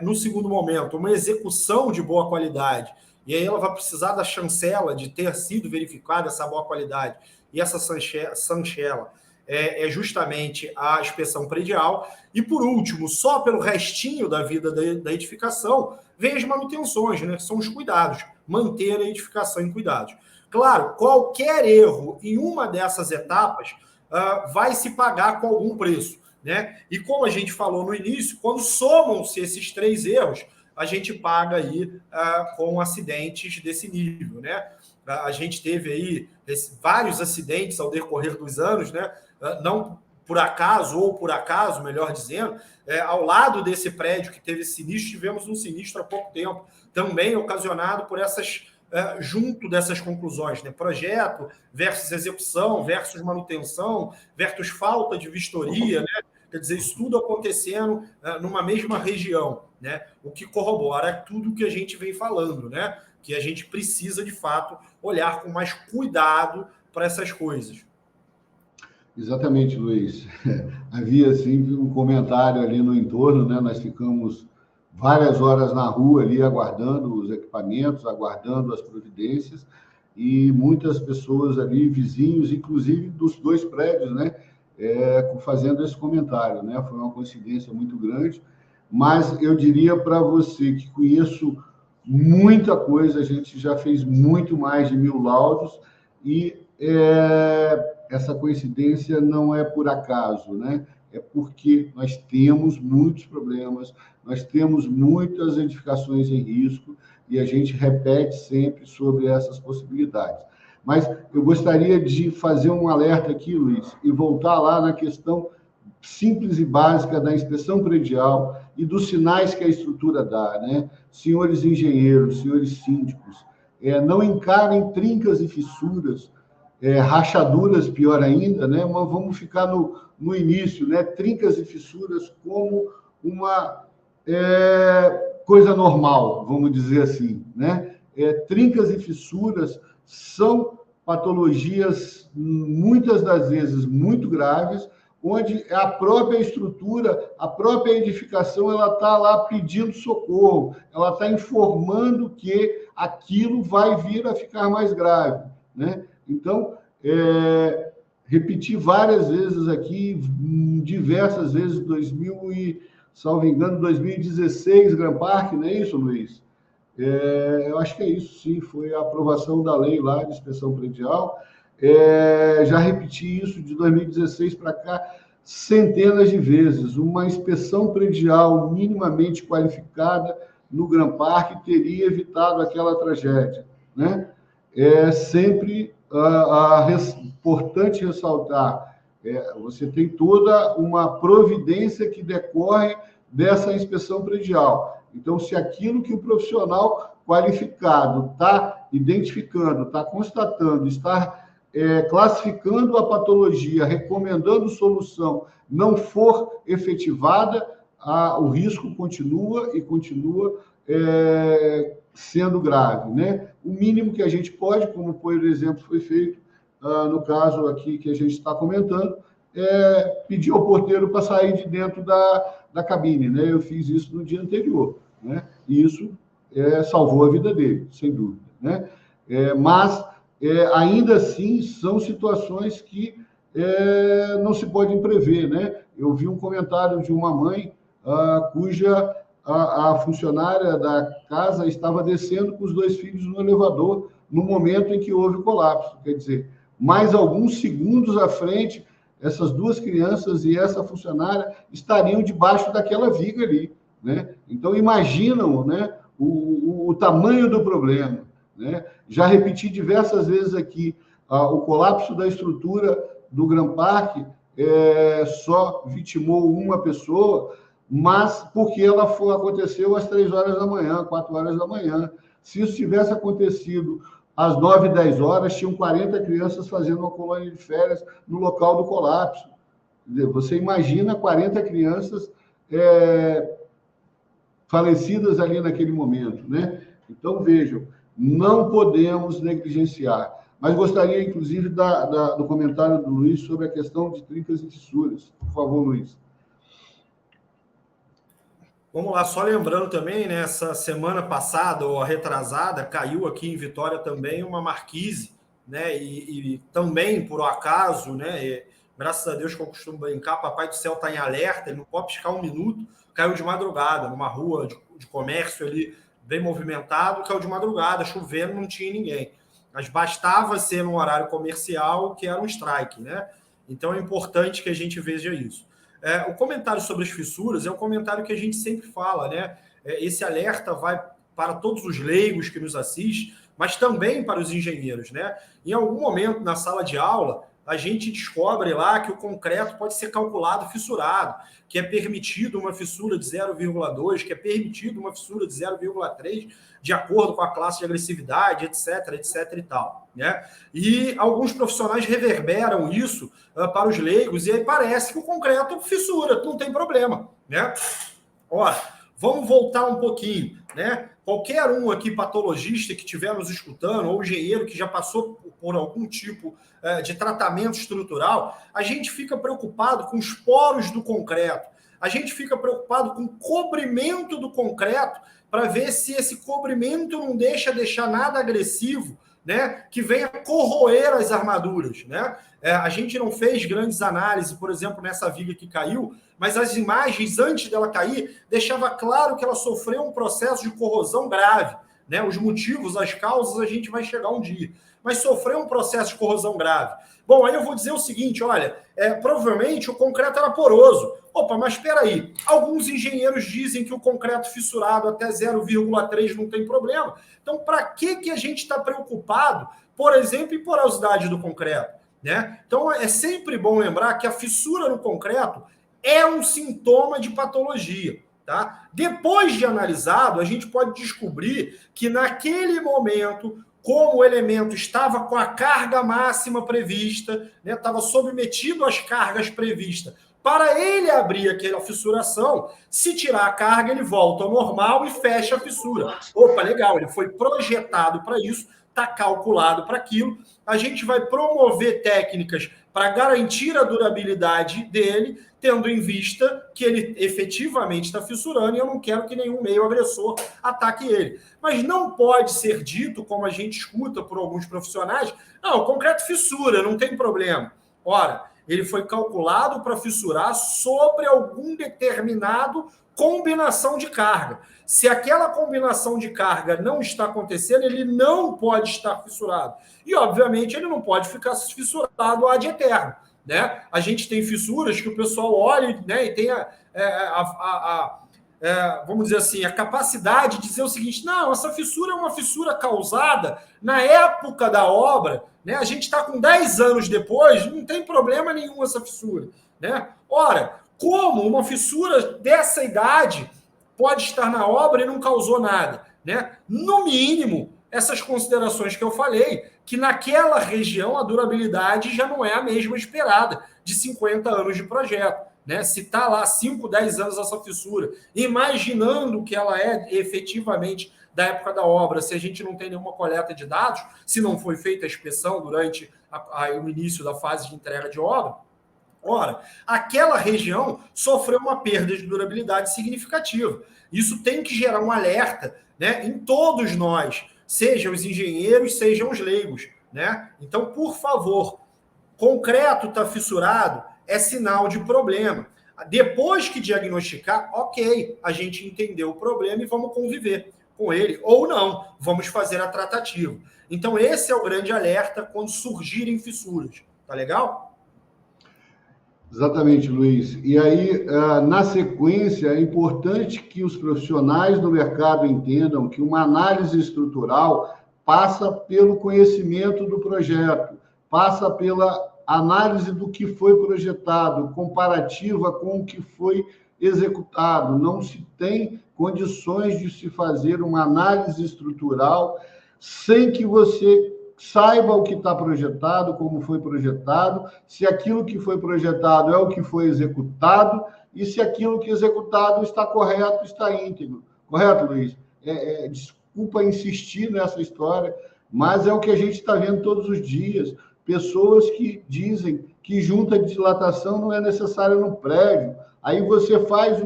No segundo momento, uma execução de boa qualidade, e aí ela vai precisar da chancela de ter sido verificada essa boa qualidade, e essa chancela, é justamente a inspeção predial. E, por último, só pelo restinho da vida da edificação, vem as manutenções, né, que são os cuidados, manter a edificação em cuidados. Claro, qualquer erro em uma dessas etapas vai se pagar com algum preço, né? E como a gente falou no início, quando somam-se esses 3 erros, a gente paga aí com acidentes desse nível, né? A gente teve aí vários acidentes ao decorrer dos anos, né? Não por acaso, ou por acaso, melhor dizendo, ao lado desse prédio que teve esse sinistro, tivemos um sinistro há pouco tempo, também ocasionado por junto dessas conclusões, né? Projeto versus execução, versus manutenção, versus falta de vistoria, né? Quer dizer, isso tudo acontecendo numa mesma região, né? O que corrobora tudo que a gente vem falando, né? Que a gente precisa, de fato, olhar com mais cuidado para essas coisas. Exatamente, Luiz. Havia, sim, um comentário ali no entorno, né? Nós ficamos várias horas na rua ali, aguardando os equipamentos, aguardando as providências, e muitas pessoas ali, vizinhos, inclusive dos 2 prédios, né? Fazendo esse comentário, né? Foi uma coincidência muito grande, mas eu diria para você que conheço muita coisa, a gente já fez muito mais de 1000 laudos, e essa coincidência não é por acaso, né? É porque nós temos muitos problemas, nós temos muitas edificações em risco, e a gente repete sempre sobre essas possibilidades. Mas eu gostaria de fazer um alerta aqui, Luiz, e voltar lá na questão simples e básica da inspeção predial e dos sinais que a estrutura dá, né? Senhores engenheiros, senhores síndicos, não encarem trincas e fissuras, rachaduras, pior ainda, né? Mas vamos ficar no início, né? Trincas e fissuras como uma coisa normal, vamos dizer assim, né? Trincas e fissuras são patologias, muitas das vezes, muito graves, onde a própria estrutura, a própria edificação, ela está lá pedindo socorro, ela está informando que aquilo vai vir a ficar mais grave, né? Então, repeti várias vezes aqui, diversas vezes, salvo engano, 2016, Grand Park, não é isso, Luiz? Eu acho que é isso, sim, foi a aprovação da lei lá de inspeção predial. Já repeti isso de 2016 para cá centenas de vezes. Uma inspeção predial minimamente qualificada no Grand Park teria evitado aquela tragédia, né? Sempre importante ressaltar, você tem toda uma providência que decorre dessa inspeção predial. Então, se aquilo que o profissional qualificado está identificando, está constatando, está classificando a patologia, recomendando solução, não for efetivada, o risco continua e continua sendo grave, né? O mínimo que a gente pode, como por exemplo foi feito no caso aqui que a gente está comentando, pedir ao porteiro para sair de dentro da cabine, né? Eu fiz isso no dia anterior, né? E isso salvou a vida dele, sem dúvida, né? Mas ainda assim são situações que não se podem prever, né? Eu vi um comentário de uma mãe cuja a funcionária da casa estava descendo com os 2 filhos no elevador no momento em que houve o colapso. Quer dizer, mais alguns segundos à frente, essas 2 crianças e essa funcionária estariam debaixo daquela viga ali, né? Então, imaginam, né, o tamanho do problema, né? Já repeti diversas vezes aqui, o colapso da estrutura do Grand Park só vitimou uma pessoa, mas porque aconteceu às 3 horas da manhã, 4 horas da manhã. Se isso tivesse acontecido às 9, 10 horas, tinham 40 crianças fazendo uma colônia de férias no local do colapso. Você imagina 40 crianças falecidas ali naquele momento, né? Então, vejam, não podemos negligenciar. Mas gostaria, inclusive, do comentário do Luiz sobre a questão de trincas e fissuras. Por favor, Luiz. Vamos lá, só lembrando também, né, essa semana passada, ou retrasada, caiu aqui em Vitória também uma marquise, né, e também, por acaso, né, graças a Deus que eu costumo brincar, papai do céu está em alerta, ele não pode piscar 1 minuto, caiu de madrugada, numa rua de comércio ali, bem movimentado, caiu de madrugada, chovendo, não tinha ninguém. Mas bastava ser num horário comercial que era um strike, né? Então é importante que a gente veja isso. O comentário sobre as fissuras é um comentário que a gente sempre fala, né? Esse alerta vai para todos os leigos que nos assistem, mas também para os engenheiros, né? Em algum momento na sala de aula, a gente descobre lá que o concreto pode ser calculado fissurado, que é permitido uma fissura de 0,2, que é permitido uma fissura de 0,3, de acordo com a classe de agressividade, etc, etc e tal, né? E alguns profissionais reverberam isso para os leigos, e aí parece que o concreto fissura, não tem problema, né? Ora, vamos voltar um pouquinho, né? Qualquer um aqui, patologista que estiver nos escutando, ou engenheiro que já passou por algum tipo de tratamento estrutural, a gente fica preocupado com os poros do concreto, a gente fica preocupado com o cobrimento do concreto para ver se esse cobrimento não deixar nada agressivo, né, que venha corroer as armaduras, né? A gente não fez grandes análises, por exemplo, nessa viga que caiu, mas as imagens antes dela cair deixava claro que ela sofreu um processo de corrosão grave, né? Os motivos, as causas, a gente vai chegar um dia, mas sofreu um processo de corrosão grave. Bom, aí eu vou dizer o seguinte, olha, provavelmente o concreto era poroso. Opa, mas espera aí, alguns engenheiros dizem que o concreto fissurado até 0,3 não tem problema. Então, para que a gente está preocupado, por exemplo, em porosidade do concreto, né? Então, é sempre bom lembrar que a fissura no concreto é um sintoma de patologia, tá? Depois de analisado, a gente pode descobrir que naquele momento, como o elemento estava com a carga máxima prevista, né, estava submetido às cargas previstas, para ele abrir aquela fissuração, se tirar a carga, ele volta ao normal e fecha a fissura. Opa, legal, ele foi projetado para isso, está calculado para aquilo. A gente vai promover técnicas para garantir a durabilidade dele, tendo em vista que ele efetivamente está fissurando e eu não quero que nenhum meio agressor ataque ele. Mas não pode ser dito, como a gente escuta por alguns profissionais, não, o concreto fissura, não tem problema. Ora, ele foi calculado para fissurar sobre algum determinado combinação de carga. Se aquela combinação de carga não está acontecendo, ele não pode estar fissurado. E, obviamente, ele não pode ficar fissurado ad eterno, né? A gente tem fissuras que o pessoal olha, né, e tem vamos dizer assim, a capacidade de dizer o seguinte, não, essa fissura é uma fissura causada na época da obra, né? A gente está com 10 anos depois, não tem problema nenhum essa fissura, né? Ora, como uma fissura dessa idade pode estar na obra e não causou nada, né? No mínimo, essas considerações que eu falei, que naquela região a durabilidade já não é a mesma esperada, de 50 anos de projeto, né? Se está lá 5, 10 anos essa fissura, imaginando que ela é efetivamente da época da obra, se a gente não tem nenhuma coleta de dados, se não foi feita a inspeção durante o início da fase de entrega de obra, ora, aquela região sofreu uma perda de durabilidade significativa. Isso tem que gerar um alerta, né, em todos nós, sejam os engenheiros, sejam os leigos, né? Então, por favor, concreto está fissurado, é sinal de problema. Depois que diagnosticar, ok, a gente entendeu o problema e vamos conviver com ele, ou não, vamos fazer a tratativa. Então, esse é o grande alerta quando surgirem fissuras, tá legal? Exatamente, Luiz. E aí, na sequência, é importante que os profissionais do mercado entendam que uma análise estrutural passa pelo conhecimento do projeto, passa pela análise do que foi projetado, comparativa com o que foi executado. Não se tem condições de se fazer uma análise estrutural sem que você saiba o que está projetado, como foi projetado, se aquilo que foi projetado é o que foi executado e se aquilo que é executado está correto, está íntegro. Correto, Luiz? Desculpa insistir nessa história, mas é o que a gente está vendo todos os dias. Pessoas que dizem que junta de dilatação não é necessária no prédio. Aí você faz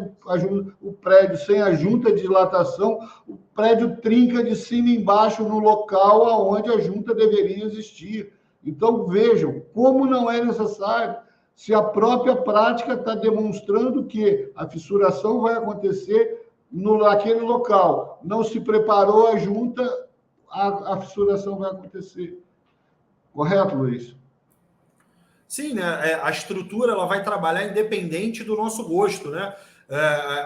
o prédio sem a junta de dilatação, o prédio trinca de cima e embaixo no local onde a junta deveria existir. Então, vejam, como não é necessário. se a própria prática está demonstrando que a fissuração vai acontecer naquele local? Não se preparou a junta, a fissuração vai acontecer. Correto, Luiz? Sim, né? A estrutura ela vai trabalhar independente do nosso gosto, né?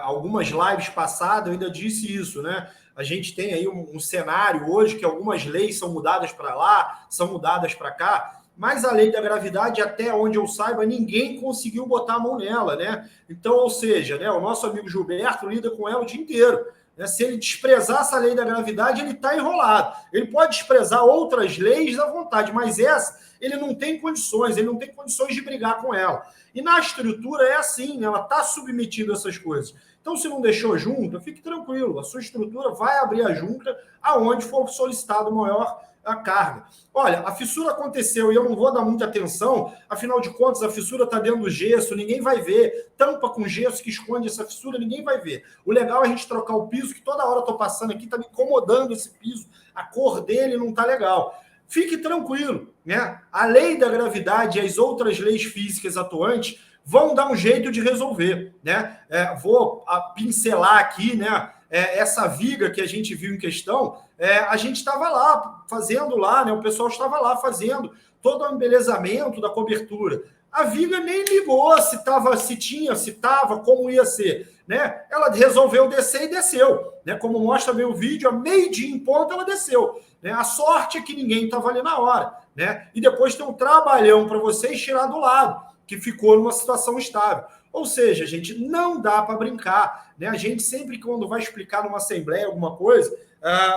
Algumas lives passadas eu ainda disse isso, né? A gente tem aí um cenário hoje que algumas leis são mudadas para lá, são mudadas para cá, mas a lei da gravidade, até onde eu saiba, ninguém conseguiu botar a mão nela, né? Então, ou seja, né, o nosso amigo Gilberto lida com ela o dia inteiro. Né? Se ele desprezar essa lei da gravidade, ele está enrolado. Ele pode desprezar outras leis à vontade, mas essa ele não tem condições, ele não tem condições de brigar com ela. E na estrutura é assim, né? Ela está submetida a essas coisas. Então, se não deixou junta, fique tranquilo, a sua estrutura vai abrir a junta aonde for solicitado maior a carga. Olha, a fissura aconteceu e eu não vou dar muita atenção, afinal de contas, a fissura está dentro do gesso, ninguém vai ver. Tampa com gesso que esconde essa fissura, ninguém vai ver. O legal é a gente trocar o piso, que toda hora eu estou passando aqui, está me incomodando esse piso, a cor dele não está legal. Fique tranquilo, né? A lei da gravidade e as outras leis físicas atuantes vão dar um jeito de resolver, né? Vou pincelar aqui, né? Essa viga que a gente viu em questão, a gente estava lá fazendo lá, né? O pessoal estava lá fazendo todo o embelezamento da cobertura. A viga nem ligou se estava, como ia ser, né? Ela resolveu descer e desceu, né? Como mostra meu vídeo, a meio-dia em ponto ela desceu, né? A sorte é que ninguém estava ali na hora, né? E depois tem um trabalhão para vocês tirar do lado, que ficou numa situação estável. Ou seja, gente, não dá para brincar, né? A gente sempre, quando vai explicar numa assembleia alguma coisa,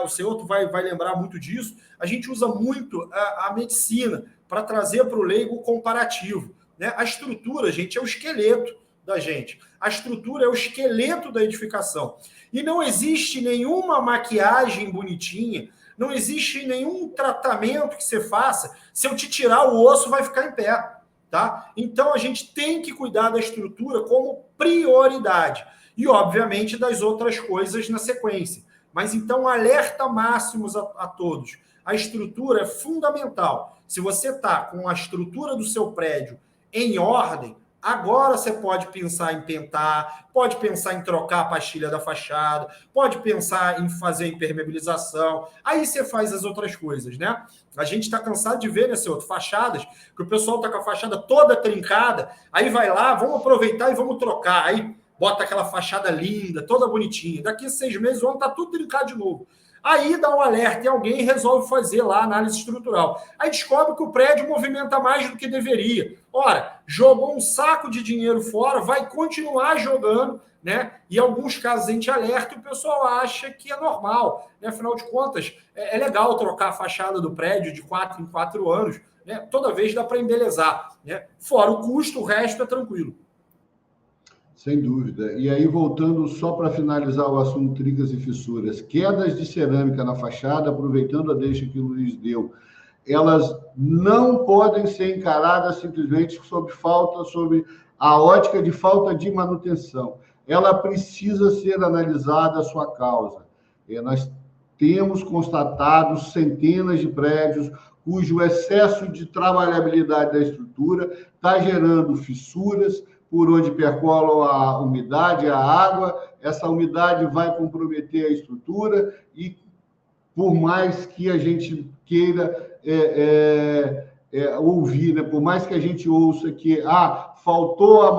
o senhor vai lembrar muito disso, a gente usa muito a medicina para trazer para o leigo o comparativo, né? A estrutura, gente, é o esqueleto da gente. A estrutura é o esqueleto da edificação. E não existe nenhuma maquiagem bonitinha, não existe nenhum tratamento que você faça, se eu te tirar o osso, vai ficar em pé. Tá? Então, a gente tem que cuidar da estrutura como prioridade. E, obviamente, das outras coisas na sequência. Mas, então, alerta máximos a todos. A estrutura é fundamental. Se você está com a estrutura do seu prédio em ordem, agora você pode pensar em pintar, pode pensar em trocar a pastilha da fachada, pode pensar em fazer impermeabilização. Aí você faz as outras coisas, né? A gente está cansado de ver, nesse outro, fachadas, que o pessoal está com a fachada toda trincada, aí vai lá, vamos aproveitar e vamos trocar. Aí bota aquela fachada linda, toda bonitinha. Daqui a 6 meses vão estar tudo trincado de novo. Aí dá um alerta e alguém resolve fazer lá a análise estrutural. Aí descobre que o prédio movimenta mais do que deveria. Ora, jogou um saco de dinheiro fora, vai continuar jogando, né? E em alguns casos a gente alerta e o pessoal acha que é normal, né? Afinal de contas, é legal trocar a fachada do prédio de 4 em 4 anos, né? Toda vez dá para embelezar, né? Fora o custo, o resto é tranquilo. Sem dúvida. E aí, voltando só para finalizar o assunto trincas e fissuras, quedas de cerâmica na fachada, aproveitando a deixa que o Luiz deu, elas não podem ser encaradas simplesmente sob a ótica de falta de manutenção. Ela precisa ser analisada a sua causa. Nós temos constatado centenas de prédios cujo excesso de trabalhabilidade da estrutura está gerando fissuras, por onde percolam a umidade, a água, essa umidade vai comprometer a estrutura e, por mais que a gente queira ouvir, né? Por mais que a gente ouça que faltou a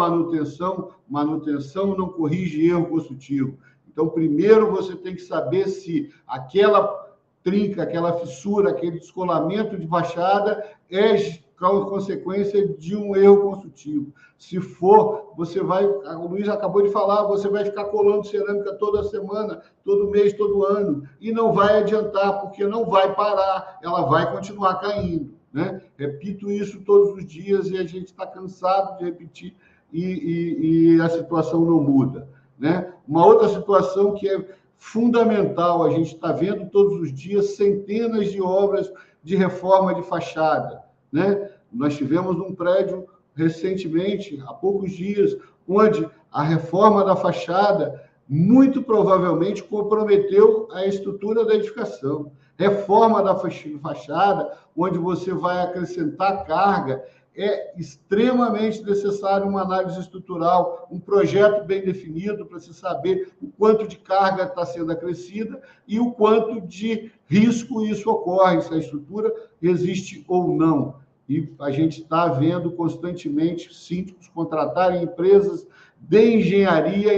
manutenção não corrige erro construtivo. Então, primeiro você tem que saber se aquela trinca, aquela fissura, aquele descolamento de fachada é consequência de um erro construtivo. Se for, o Luiz acabou de falar, você vai ficar colando cerâmica toda semana, todo mês, todo ano, e não vai adiantar, porque não vai parar, ela vai continuar caindo, né? Repito isso todos os dias e a gente está cansado de repetir e a situação não muda, né? Uma outra situação que é fundamental, a gente está vendo todos os dias centenas de obras de reforma de fachada, né? Nós tivemos um prédio recentemente, há poucos dias, onde a reforma da fachada muito provavelmente comprometeu a estrutura da edificação. Reforma da fachada, onde você vai acrescentar carga, é extremamente necessário uma análise estrutural, um projeto bem definido para se saber o quanto de carga está sendo acrescida e o quanto de risco isso ocorre, se a estrutura resiste ou não. E a gente está vendo constantemente síndicos contratarem empresas de engenharia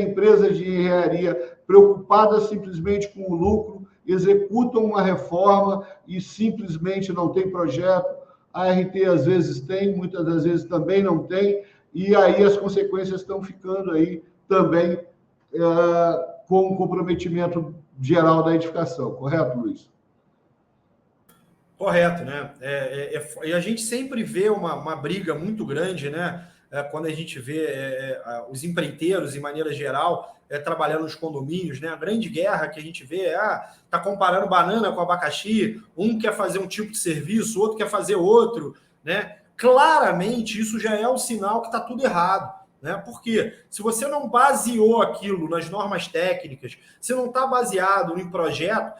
preocupadas simplesmente com o lucro, executam uma reforma e simplesmente não tem projeto. A RT às vezes tem, muitas das vezes também não tem, e aí as consequências estão ficando aí também com o comprometimento geral da edificação. Correto, Luiz? Correto, né? E a gente sempre vê uma briga muito grande, né? Quando a gente vê os empreiteiros, em maneira geral, trabalhando nos condomínios, né? A grande guerra que a gente vê tá comparando banana com abacaxi, um quer fazer um tipo de serviço, outro quer fazer outro, né? Claramente, isso já é um sinal que está tudo errado, né? Porque se você não baseou aquilo nas normas técnicas, se não está baseado em projeto,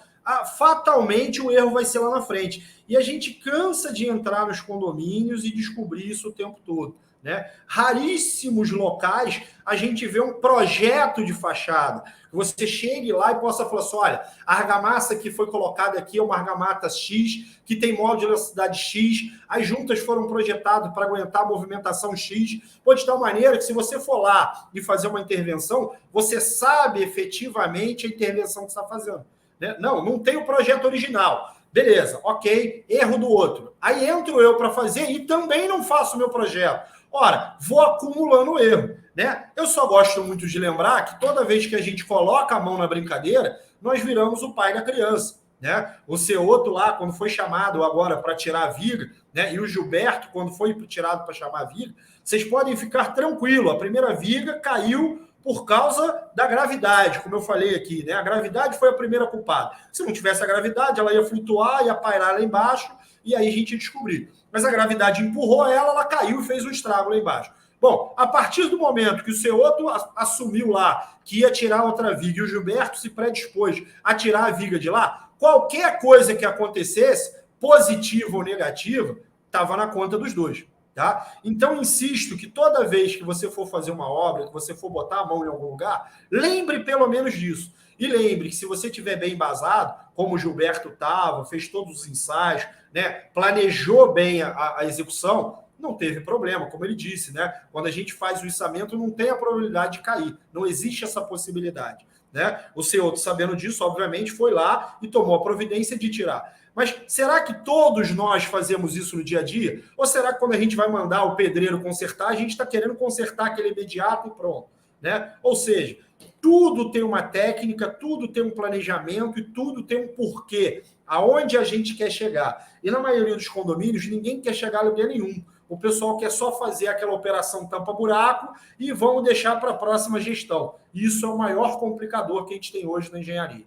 fatalmente o erro vai ser lá na frente. E a gente cansa de entrar nos condomínios e descobrir isso o tempo todo, né? Raríssimos locais a gente vê um projeto de fachada. Você chegue lá e possa falar assim, olha, a argamassa que foi colocada aqui é uma argamassa X, que tem modularidade X, as juntas foram projetadas para aguentar a movimentação X, de tal maneira que se você for lá e fazer uma intervenção, você sabe efetivamente a intervenção que você está fazendo. Né? Não tem o projeto original. Beleza, ok, erro do outro. Aí entro eu para fazer e também não faço o meu projeto. Ora, vou acumulando erro, né? Eu só gosto muito de lembrar que toda vez que a gente coloca a mão na brincadeira, nós viramos o pai da criança, né? O Ceoto lá, quando foi chamado agora para tirar a viga, né? E o Gilberto, quando foi tirado para chamar a viga, vocês podem ficar tranquilo, a primeira viga caiu por causa da gravidade, como eu falei aqui, né? A gravidade foi a primeira culpada. Se não tivesse a gravidade, ela ia flutuar, ia pairar lá embaixo, e aí a gente ia descobrir. Mas a gravidade empurrou ela caiu e fez um estrago lá embaixo. Bom, a partir do momento que o Ceoto assumiu lá que ia tirar outra viga e o Gilberto se predispôs a tirar a viga de lá, qualquer coisa que acontecesse, positiva ou negativa, estava na conta dos dois. Tá? Então, insisto que toda vez que você for fazer uma obra, que você for botar a mão em algum lugar, lembre pelo menos disso. E lembre que se você estiver bem embasado, como o Gilberto estava, fez todos os ensaios, né, planejou bem a execução, não teve problema, como ele disse, né? Quando a gente faz o içamento, não tem a probabilidade de cair. Não existe essa possibilidade. Né? O Ceoto, sabendo disso, obviamente, foi lá e tomou a providência de tirar. Mas será que todos nós fazemos isso no dia a dia? Ou será que quando a gente vai mandar o pedreiro consertar, a gente está querendo consertar aquele imediato e pronto? Né? Ou seja, tudo tem uma técnica, tudo tem um planejamento e tudo tem um porquê, aonde a gente quer chegar. E na maioria dos condomínios, ninguém quer chegar a lugar nenhum. O pessoal quer só fazer aquela operação tampa-buraco e vão deixar para a próxima gestão. Isso é o maior complicador que a gente tem hoje na engenharia.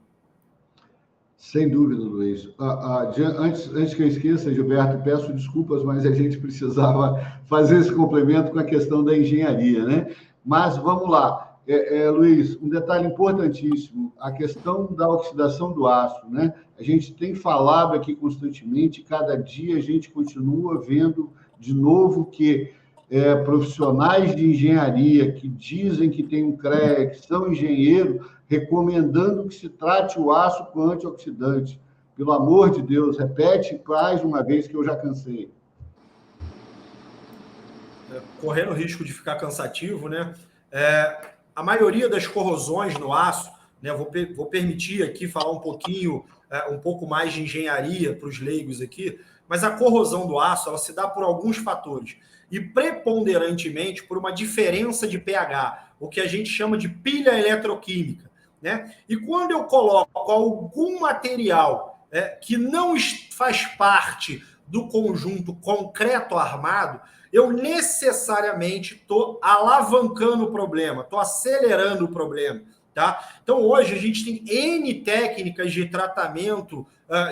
Sem dúvida, Luiz. Antes que eu esqueça, Gilberto, peço desculpas, mas a gente precisava fazer esse complemento com a questão da engenharia, né? Mas vamos lá. Luiz, um detalhe importantíssimo, a questão da oxidação do aço, né? A gente tem falado aqui constantemente, cada dia a gente continua vendo de novo que profissionais de engenharia que dizem que tem um CREA, que são engenheiros, recomendando que se trate o aço com antioxidante. Pelo amor de Deus, repete mais uma vez que eu já cansei. Correndo o risco de ficar cansativo, né? A maioria das corrosões no aço, né? Vou permitir aqui falar um pouco mais de engenharia para os leigos aqui, mas a corrosão do aço ela se dá por alguns fatores e preponderantemente por uma diferença de pH, o que a gente chama de pilha eletroquímica. Né? E quando eu coloco algum material que não faz parte do conjunto concreto armado, eu necessariamente estou alavancando o problema, estou acelerando o problema. Tá? Então, hoje, a gente tem N técnicas de tratamento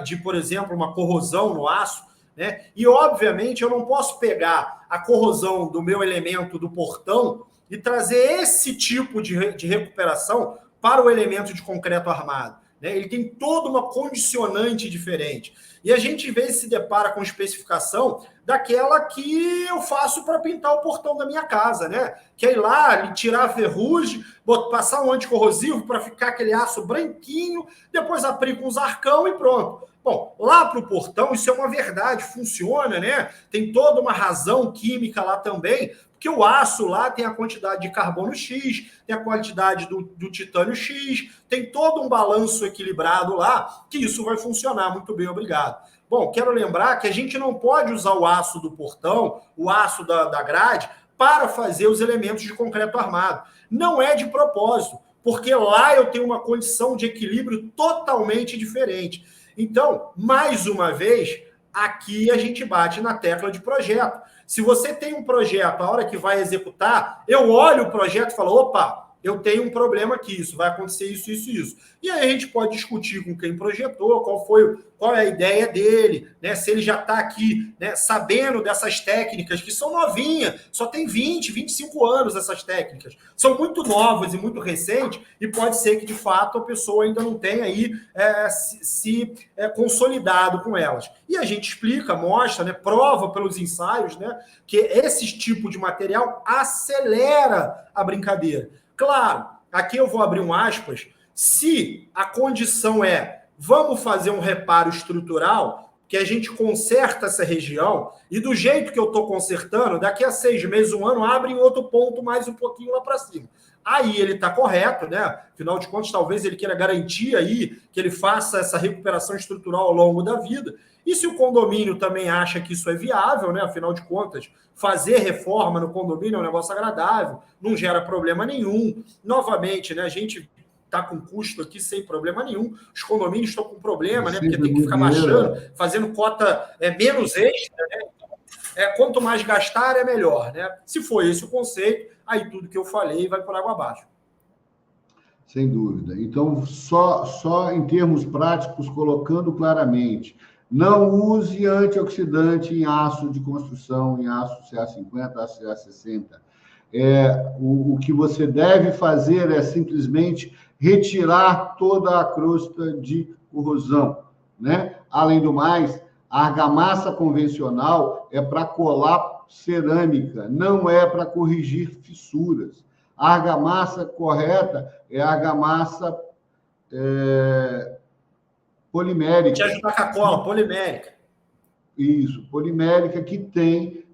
de, por exemplo, uma corrosão no aço, né? E, obviamente, eu não posso pegar a corrosão do meu elemento do portão e trazer esse tipo de recuperação para o elemento de concreto armado. né? Ele tem toda uma condicionante diferente. E a gente, às vezes, se depara com especificação daquela que eu faço para pintar o portão da minha casa, né? Que é ir lá, tirar a ferrugem, passar um anticorrosivo para ficar aquele aço branquinho, depois aplica uns arcão e pronto. Bom, lá para o portão, isso é uma verdade, funciona, né? Tem toda uma razão química lá também, porque o aço lá tem a quantidade de carbono X, tem a quantidade do titânio X, tem todo um balanço equilibrado lá, que isso vai funcionar muito bem, obrigado. Bom, quero lembrar que a gente não pode usar o aço do portão, o aço da grade, para fazer os elementos de concreto armado. Não é de propósito, porque lá eu tenho uma condição de equilíbrio totalmente diferente. Então, mais uma vez, aqui a gente bate na tecla de projeto. Se você tem um projeto, a hora que vai executar, eu olho o projeto e falo, opa, eu tenho um problema aqui, isso vai acontecer isso, isso, isso. E aí a gente pode discutir com quem projetou, qual é a ideia dele, né? Se ele já está aqui, né, sabendo dessas técnicas que são novinhas, só tem 20, 25 anos essas técnicas. São muito novas e muito recentes, e pode ser que, de fato, a pessoa ainda não tenha aí se consolidado com elas. E a gente explica, mostra, né, prova pelos ensaios, né, que esse tipo de material acelera a brincadeira. Claro, aqui eu vou abrir um aspas, se a condição vamos fazer um reparo estrutural, que a gente conserta essa região, e do jeito que eu estou consertando, daqui a 6 meses, 1 ano, abre em outro ponto mais um pouquinho lá para cima. Aí ele está correto, né? Afinal de contas, talvez ele queira garantir aí que ele faça essa recuperação estrutural ao longo da vida. E se o condomínio também acha que isso é viável, né? Afinal de contas, fazer reforma no condomínio é um negócio agradável, não gera problema nenhum. Novamente, né? A gente está com custo aqui sem problema nenhum. Os condomínios estão com problema, né? Porque tem que ficar baixando, fazendo cota menos extra, né? Quanto mais gastar, é melhor, né? Se for esse o conceito, aí tudo que eu falei vai por água abaixo. Sem dúvida. Então, só em termos práticos, colocando claramente, não use antioxidante em aço de construção, em aço CA50, aço CA60. O que você deve fazer é simplesmente retirar toda a crosta de corrosão, né? Além do mais, a argamassa convencional é para colar cerâmica, não é para corrigir fissuras. A argamassa correta é a argamassa polimérica. Te ajudar com a cola, polimérica. Isso, polimérica, que tem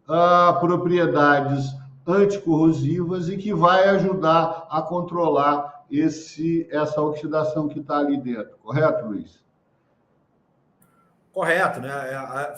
propriedades anticorrosivas e que vai ajudar a controlar essa oxidação que está ali dentro. Correto, Luiz? Correto, né?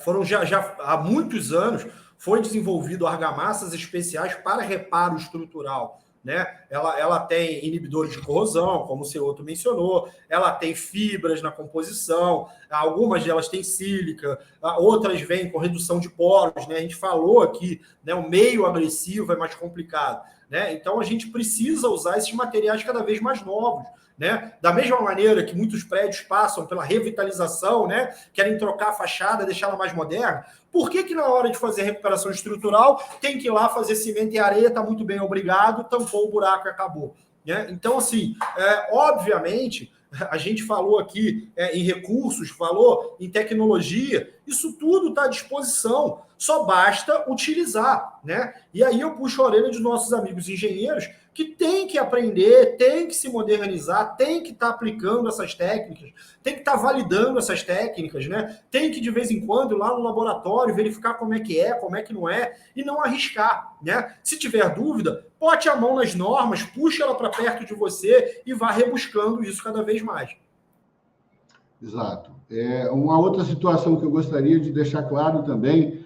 Foram já há muitos anos foi desenvolvido argamassas especiais para reparo estrutural, né? Ela tem inibidores de corrosão, como o seu outro mencionou, ela tem fibras na composição, algumas delas têm sílica, outras vêm com redução de poros, né? A gente falou aqui, né? O meio agressivo é mais complicado, né? Então a gente precisa usar esses materiais cada vez mais novos, né? Da mesma maneira que muitos prédios passam pela revitalização, né? Querem trocar a fachada, deixá-la mais moderna. Por que na hora de fazer recuperação estrutural tem que ir lá fazer cimento e areia, tá muito bem, obrigado, tampou o buraco e acabou, né? Então, assim, obviamente, a gente falou aqui em recursos, falou em tecnologia, isso tudo está à disposição, só basta utilizar, né? E aí eu puxo a orelha dos nossos amigos engenheiros que tem que aprender, tem que se modernizar, tem que estar aplicando essas técnicas, tem que estar validando essas técnicas, né? Tem que, de vez em quando, ir lá no laboratório, verificar como é que não é, e não arriscar, né? Se tiver dúvida, bote a mão nas normas, puxe ela para perto de você e vá rebuscando isso cada vez mais. Exato. Uma outra situação que eu gostaria de deixar claro também,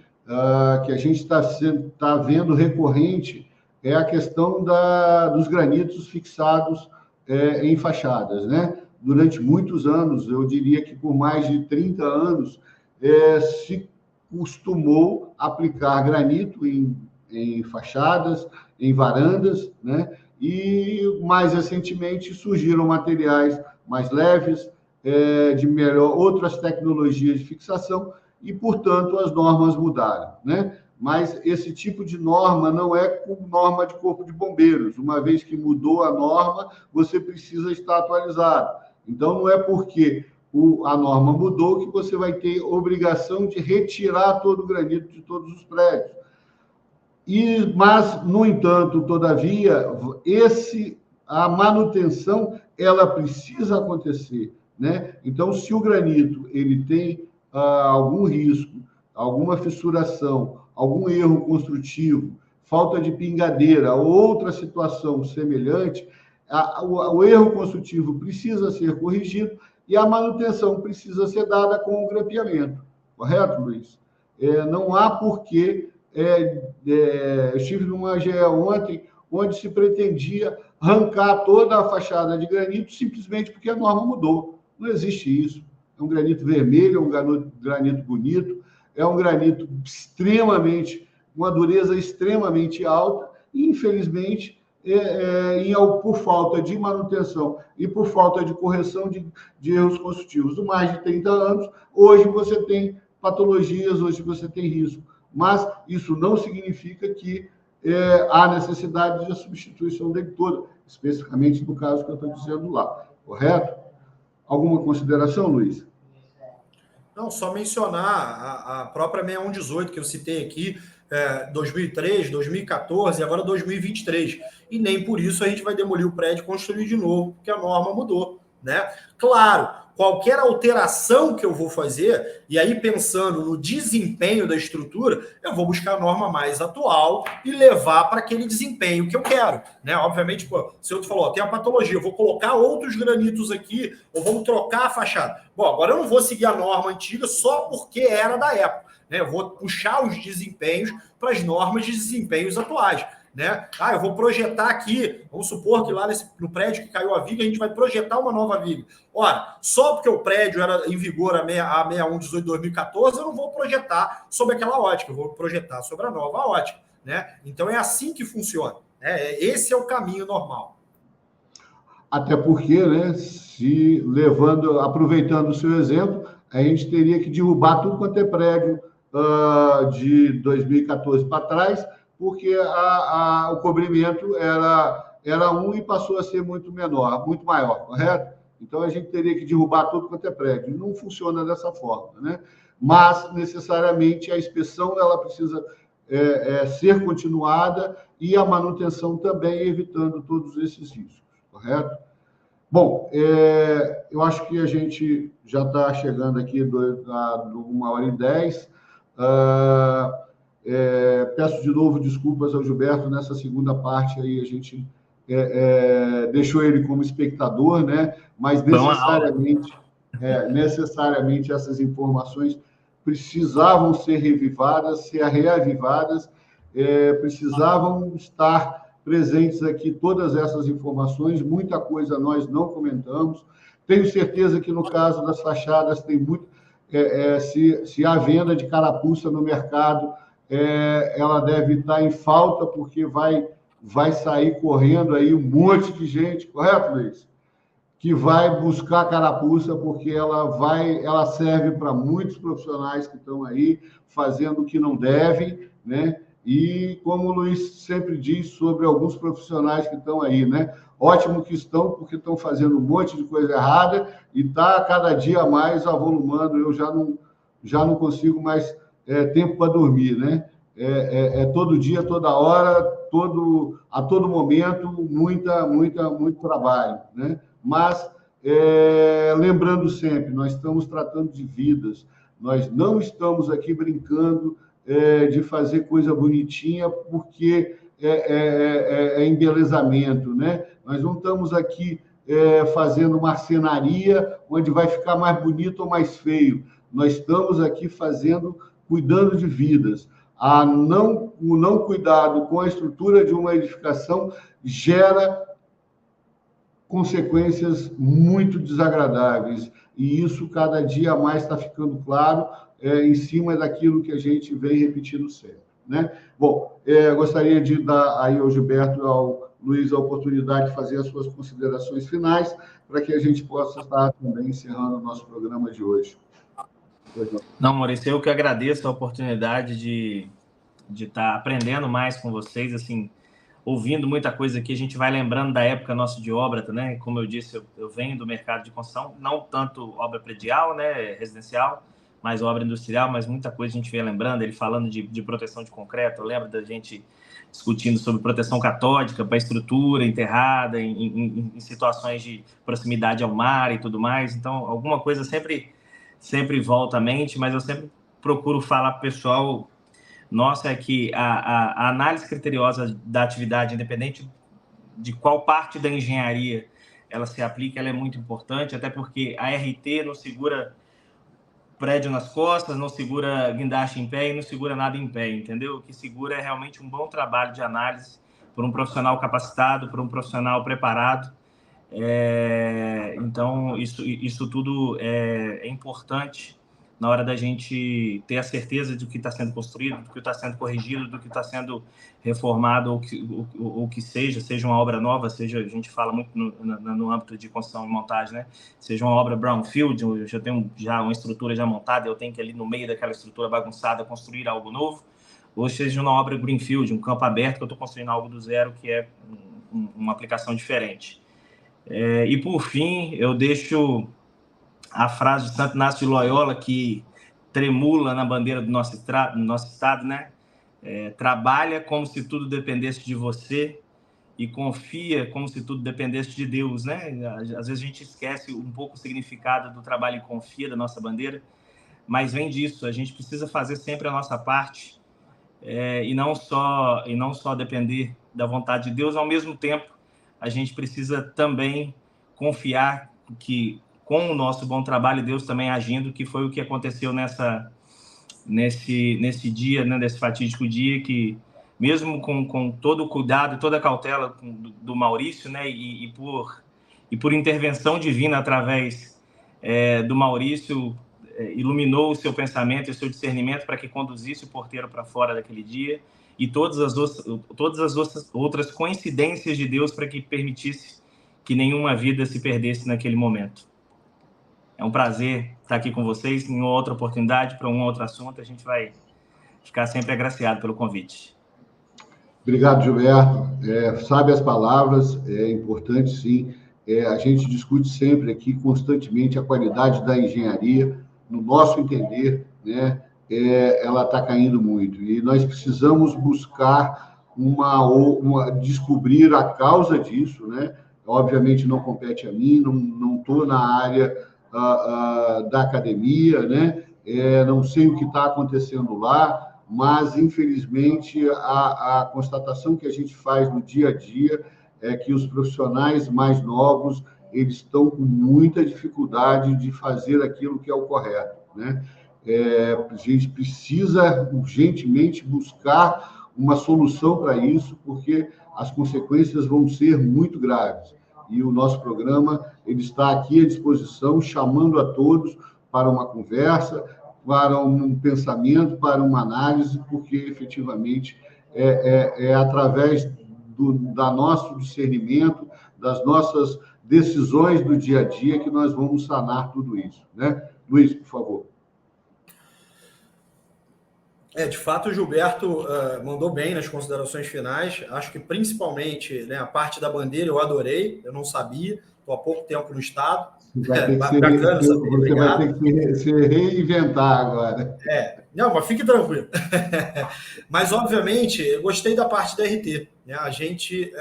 que a gente está vendo recorrente, é a questão dos granitos fixados em fachadas, né? Durante muitos anos, eu diria que por mais de 30 anos, se costumou aplicar granito em fachadas, em varandas, né? E mais recentemente surgiram materiais mais leves, outras tecnologias de fixação, e, portanto, as normas mudaram, né? Mas esse tipo de norma não é como norma de corpo de bombeiros. Uma vez que mudou a norma, você precisa estar atualizado. Então, não é porque a norma mudou que você vai ter obrigação de retirar todo o granito de todos os prédios. Mas, no entanto, todavia, a manutenção ela precisa acontecer, né? Então, se o granito ele tem algum risco, alguma fissuração, algum erro construtivo, falta de pingadeira ou outra situação semelhante, o erro construtivo precisa ser corrigido e a manutenção precisa ser dada com o grampeamento. Correto, Luiz? Não há porquê... eu estive numa GE ontem, onde se pretendia arrancar toda a fachada de granito simplesmente porque a norma mudou. Não existe isso. É um granito vermelho, é um granito bonito, é um granito uma dureza extremamente alta, e, infelizmente, por falta de manutenção e por falta de correção de erros construtivos de mais de 30 anos, hoje você tem patologias, hoje você tem risco. Mas isso não significa que há necessidade de substituição dele toda, especificamente no caso que eu estou dizendo lá. Correto? Alguma consideração, Luiz? Não, só mencionar a própria 6118 que eu citei aqui, 2003, 2014 e agora 2023. E nem por isso a gente vai demolir o prédio e construir de novo, porque a norma mudou, né? Claro, qualquer alteração que eu vou fazer, e aí pensando no desempenho da estrutura, eu vou buscar a norma mais atual e levar para aquele desempenho que eu quero, né? Obviamente, se eu falou, tem a patologia, eu vou colocar outros granitos aqui, ou vamos trocar a fachada. Bom, agora eu não vou seguir a norma antiga só porque era da época, né? Eu vou puxar os desempenhos para as normas de desempenhos atuais, né? Eu vou projetar aqui, vamos supor que lá no prédio que caiu a viga, a gente vai projetar uma nova viga. Ora, só porque o prédio era em vigor a 6118/2014, eu não vou projetar sobre aquela ótica, eu vou projetar sobre a nova ótica, né? Então é assim que funciona, né? Esse é o caminho normal. Até porque, né, aproveitando o seu exemplo, a gente teria que derrubar tudo quanto é prédio de 2014 para trás, porque o cobrimento era 1 e passou a ser muito maior, correto? Então, a gente teria que derrubar tudo quanto é prédio. Não funciona dessa forma, né? Mas, necessariamente, a inspeção ela precisa ser continuada e a manutenção também, evitando todos esses riscos, correto? Bom, eu acho que a gente já está chegando aqui a 1h10. Peço de novo desculpas ao Gilberto nessa segunda parte aí, a gente deixou ele como espectador, né? Mas necessariamente essas informações precisavam ser revivadas, ser reavivadas, precisavam estar presentes aqui todas essas informações, muita coisa nós não comentamos. Tenho certeza que no caso das fachadas tem muito, se há venda de carapuça no mercado, ela deve estar em falta, porque vai sair correndo aí um monte de gente, correto, Luiz? Que vai buscar carapuça, porque ela serve para muitos profissionais que estão aí fazendo o que não devem, né? E, como o Luiz sempre diz sobre alguns profissionais que estão aí, né? Ótimo que estão, porque estão fazendo um monte de coisa errada e está cada dia mais avolumando. Eu já não consigo mais tempo para dormir, né? Todo dia, toda hora, a todo momento, muito trabalho, né? Mas, lembrando sempre, nós estamos tratando de vidas, nós não estamos aqui brincando de fazer coisa bonitinha porque é embelezamento, né? Nós não estamos aqui fazendo marcenaria onde vai ficar mais bonito ou mais feio. Nós estamos aqui cuidando de vidas. O não cuidado com a estrutura de uma edificação gera consequências muito desagradáveis. E isso cada dia mais está ficando claro em cima daquilo que a gente vem repetindo sempre, né? Bom, gostaria de dar aí ao Gilberto, ao Luiz, a oportunidade de fazer as suas considerações finais, para que a gente possa estar também encerrando o nosso programa de hoje. Não, Maurício, eu que agradeço a oportunidade de estar aprendendo mais com vocês. Assim, ouvindo muita coisa aqui, a gente vai lembrando da época nossa de obra, né? Como eu disse, eu venho do mercado de construção, não tanto obra predial, né, residencial, mas obra industrial, mas muita coisa a gente vem lembrando, ele falando de proteção de concreto, eu lembro da gente discutindo sobre proteção catódica para estrutura enterrada, em situações de proximidade ao mar e tudo mais, então alguma coisa sempre volta à mente, mas eu sempre procuro falar para o pessoal, nossa, é que a análise criteriosa da atividade, independente de qual parte da engenharia ela se aplica, ela é muito importante, até porque a RT não segura prédio nas costas, não segura guindaste em pé e não segura nada em pé, entendeu? O que segura é realmente um bom trabalho de análise por um profissional capacitado, por um profissional preparado. Então, isso tudo é importante na hora da gente ter a certeza do que está sendo construído, do que está sendo corrigido, do que está sendo reformado, ou que seja uma obra nova, seja, a gente fala muito no âmbito de construção e montagem, né? Seja uma obra brownfield, eu já tenho uma estrutura já montada, eu tenho que ali no meio daquela estrutura bagunçada construir algo novo, ou seja uma obra greenfield, um campo aberto que eu estou construindo algo do zero, que é uma aplicação diferente. E por fim, eu deixo a frase de Santo Inácio de Loyola, que tremula na bandeira do nosso estado, né? Trabalha como se tudo dependesse de você e confia como se tudo dependesse de Deus, né? Às vezes a gente esquece um pouco o significado do trabalho e confia da nossa bandeira, mas vem disso, a gente precisa fazer sempre a nossa parte e não só depender da vontade de Deus, ao mesmo tempo a gente precisa também confiar que com o nosso bom trabalho, Deus também agindo, que foi o que aconteceu nesse dia, né, nesse fatídico dia, que mesmo com todo o cuidado, toda a cautela do Maurício, né, e por intervenção divina através do Maurício, iluminou o seu pensamento e o seu discernimento para que conduzisse o porteiro para fora daquele dia, e todas as outras coincidências de Deus para que permitisse que nenhuma vida se perdesse naquele momento. É um prazer estar aqui com vocês. Em outra oportunidade, para um outro assunto, a gente vai ficar sempre agraciado pelo convite. Obrigado, Gilberto. Sabe as palavras, é importante, sim. A gente discute sempre aqui, constantemente, a qualidade da engenharia. No nosso entender, né, ela está caindo muito. E nós precisamos buscar descobrir a causa disso, né? Obviamente, não compete a mim, não estou na área da academia, né? Não sei o que está acontecendo lá, mas, infelizmente, a constatação que a gente faz no dia a dia é que os profissionais mais novos, eles estão com muita dificuldade de fazer aquilo que é o correto, né? A gente precisa urgentemente buscar uma solução para isso, porque as consequências vão ser muito graves. E o nosso programa ele está aqui à disposição, chamando a todos para uma conversa, para um pensamento, para uma análise, porque, efetivamente, através do nosso discernimento, das nossas decisões do dia a dia, que nós vamos sanar tudo isso, né? Luiz, por favor. De fato, o Gilberto mandou bem nas considerações finais. Acho que, principalmente, né, a parte da bandeira eu adorei, eu não sabia, estou há pouco tempo no Estado. Você vai ter que se reinventar agora. Não, mas fique tranquilo. Mas, obviamente, eu gostei da parte da RT. Né? A gente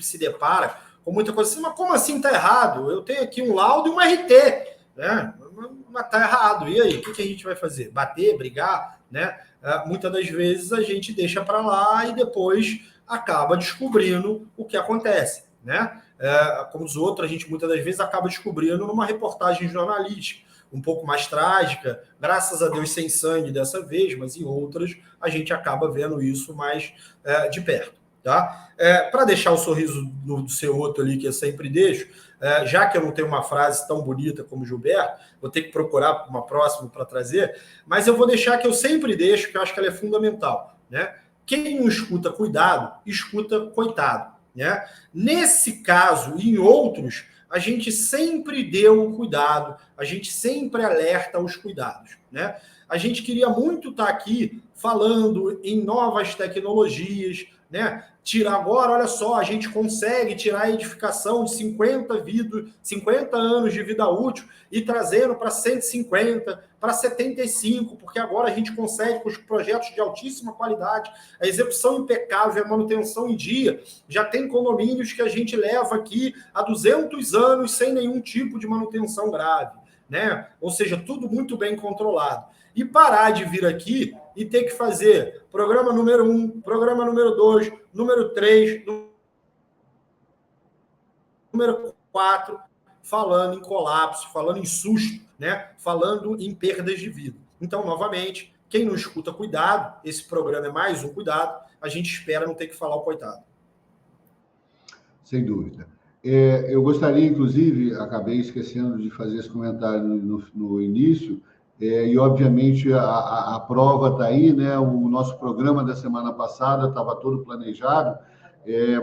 se depara com muita coisa assim, mas como assim está errado? Eu tenho aqui um laudo e uma RT, né? Mas está errado. E aí, o que a gente vai fazer? Bater, brigar, né? Muitas das vezes a gente deixa para lá e depois acaba descobrindo o que acontece, né? Como os outros, a gente muitas das vezes acaba descobrindo numa reportagem jornalística, um pouco mais trágica, graças a Deus sem sangue dessa vez, mas em outras a gente acaba vendo isso mais de perto, tá? Para deixar o sorriso do seu outro ali, que eu sempre deixo, já que eu não tenho uma frase tão bonita como o Gilberto, vou ter que procurar uma próxima para trazer, mas eu vou deixar que eu sempre deixo, que eu acho que ela é fundamental, né? Quem não escuta cuidado, escuta coitado, né? Nesse caso e em outros, a gente sempre deu o cuidado, a gente sempre alerta os cuidados, né? A gente queria muito estar aqui falando em novas tecnologias, né? Tirar agora, olha só, a gente consegue tirar a edificação de 50 anos de vida útil e trazendo para 150, para 75, porque agora a gente consegue, com os projetos de altíssima qualidade, a execução impecável, a manutenção em dia. Já tem condomínios que a gente leva aqui há 200 anos sem nenhum tipo de manutenção grave, né? Ou seja, tudo muito bem controlado. E parar de vir aqui e ter que fazer programa número 1, programa número 2, número 3, número 4, falando em colapso, falando em susto, né? Falando em perdas de vida. Então, novamente, quem não escuta, cuidado. Esse programa é mais um cuidado. A gente espera não ter que falar o coitado. Sem dúvida. Eu gostaria, inclusive, acabei esquecendo de fazer esse comentário no início, e, obviamente, a prova está aí, né? O nosso programa da semana passada estava todo planejado,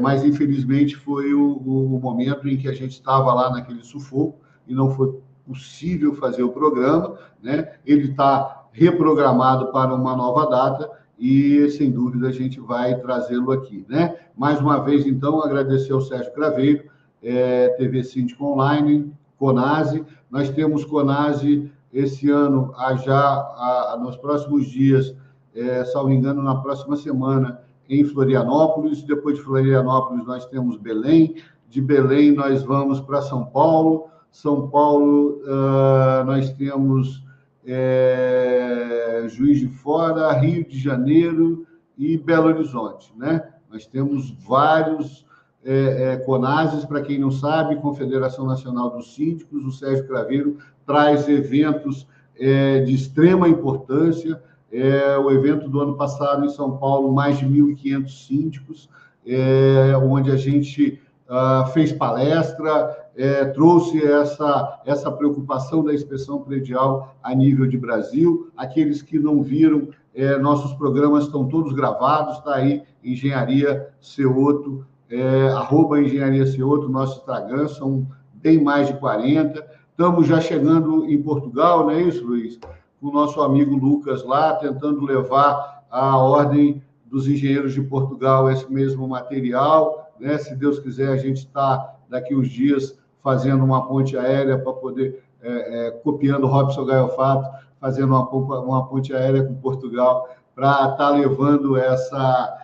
mas, infelizmente, foi o momento em que a gente estava lá naquele sufoco e não foi possível fazer o programa, né? Ele está reprogramado para uma nova data e, sem dúvida, a gente vai trazê-lo aqui, né? Mais uma vez, então, agradecer ao Sérgio Craveiro, TV Síndico Online, Conase. Nós temos Conase esse ano, nos próximos dias, salvo engano, na próxima semana, em Florianópolis. Depois de Florianópolis, nós temos Belém. De Belém, nós vamos para São Paulo. São Paulo, nós temos Juiz de Fora, Rio de Janeiro e Belo Horizonte, né? Nós temos vários Conases, para quem não sabe, Confederação Nacional dos Síndicos. O Sérgio Craveiro traz eventos de extrema importância. O evento do ano passado em São Paulo, mais de 1.500 síndicos, onde a gente fez palestra, trouxe essa preocupação da inspeção predial a nível de Brasil. Aqueles que não viram, nossos programas estão todos gravados, está aí, Engenharia Ceoto, @Engenharia Ceoto, nosso Instagram, são bem mais de 40. Estamos já chegando em Portugal, não é isso, Luiz? Com o nosso amigo Lucas lá, tentando levar à Ordem dos Engenheiros de Portugal esse mesmo material, né? Se Deus quiser, a gente está, daqui uns dias, fazendo uma ponte aérea para poder, copiando Robson Gaiofato, fazendo uma ponte aérea com Portugal, para estar levando essa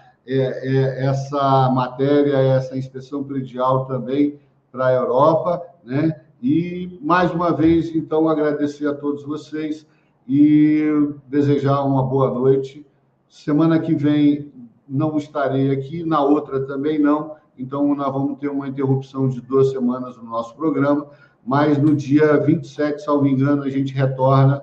matéria, essa inspeção predial também para a Europa, né? E, mais uma vez, então, agradecer a todos vocês e desejar uma boa noite. Semana que vem não estarei aqui, na outra também não, então nós vamos ter uma interrupção de 2 semanas no nosso programa, mas no dia 27, salvo engano, a gente retorna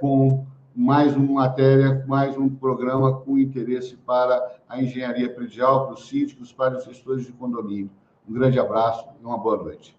com mais uma matéria, mais um programa com interesse para a engenharia predial, para os síndicos, para os gestores de condomínio. Um grande abraço e uma boa noite.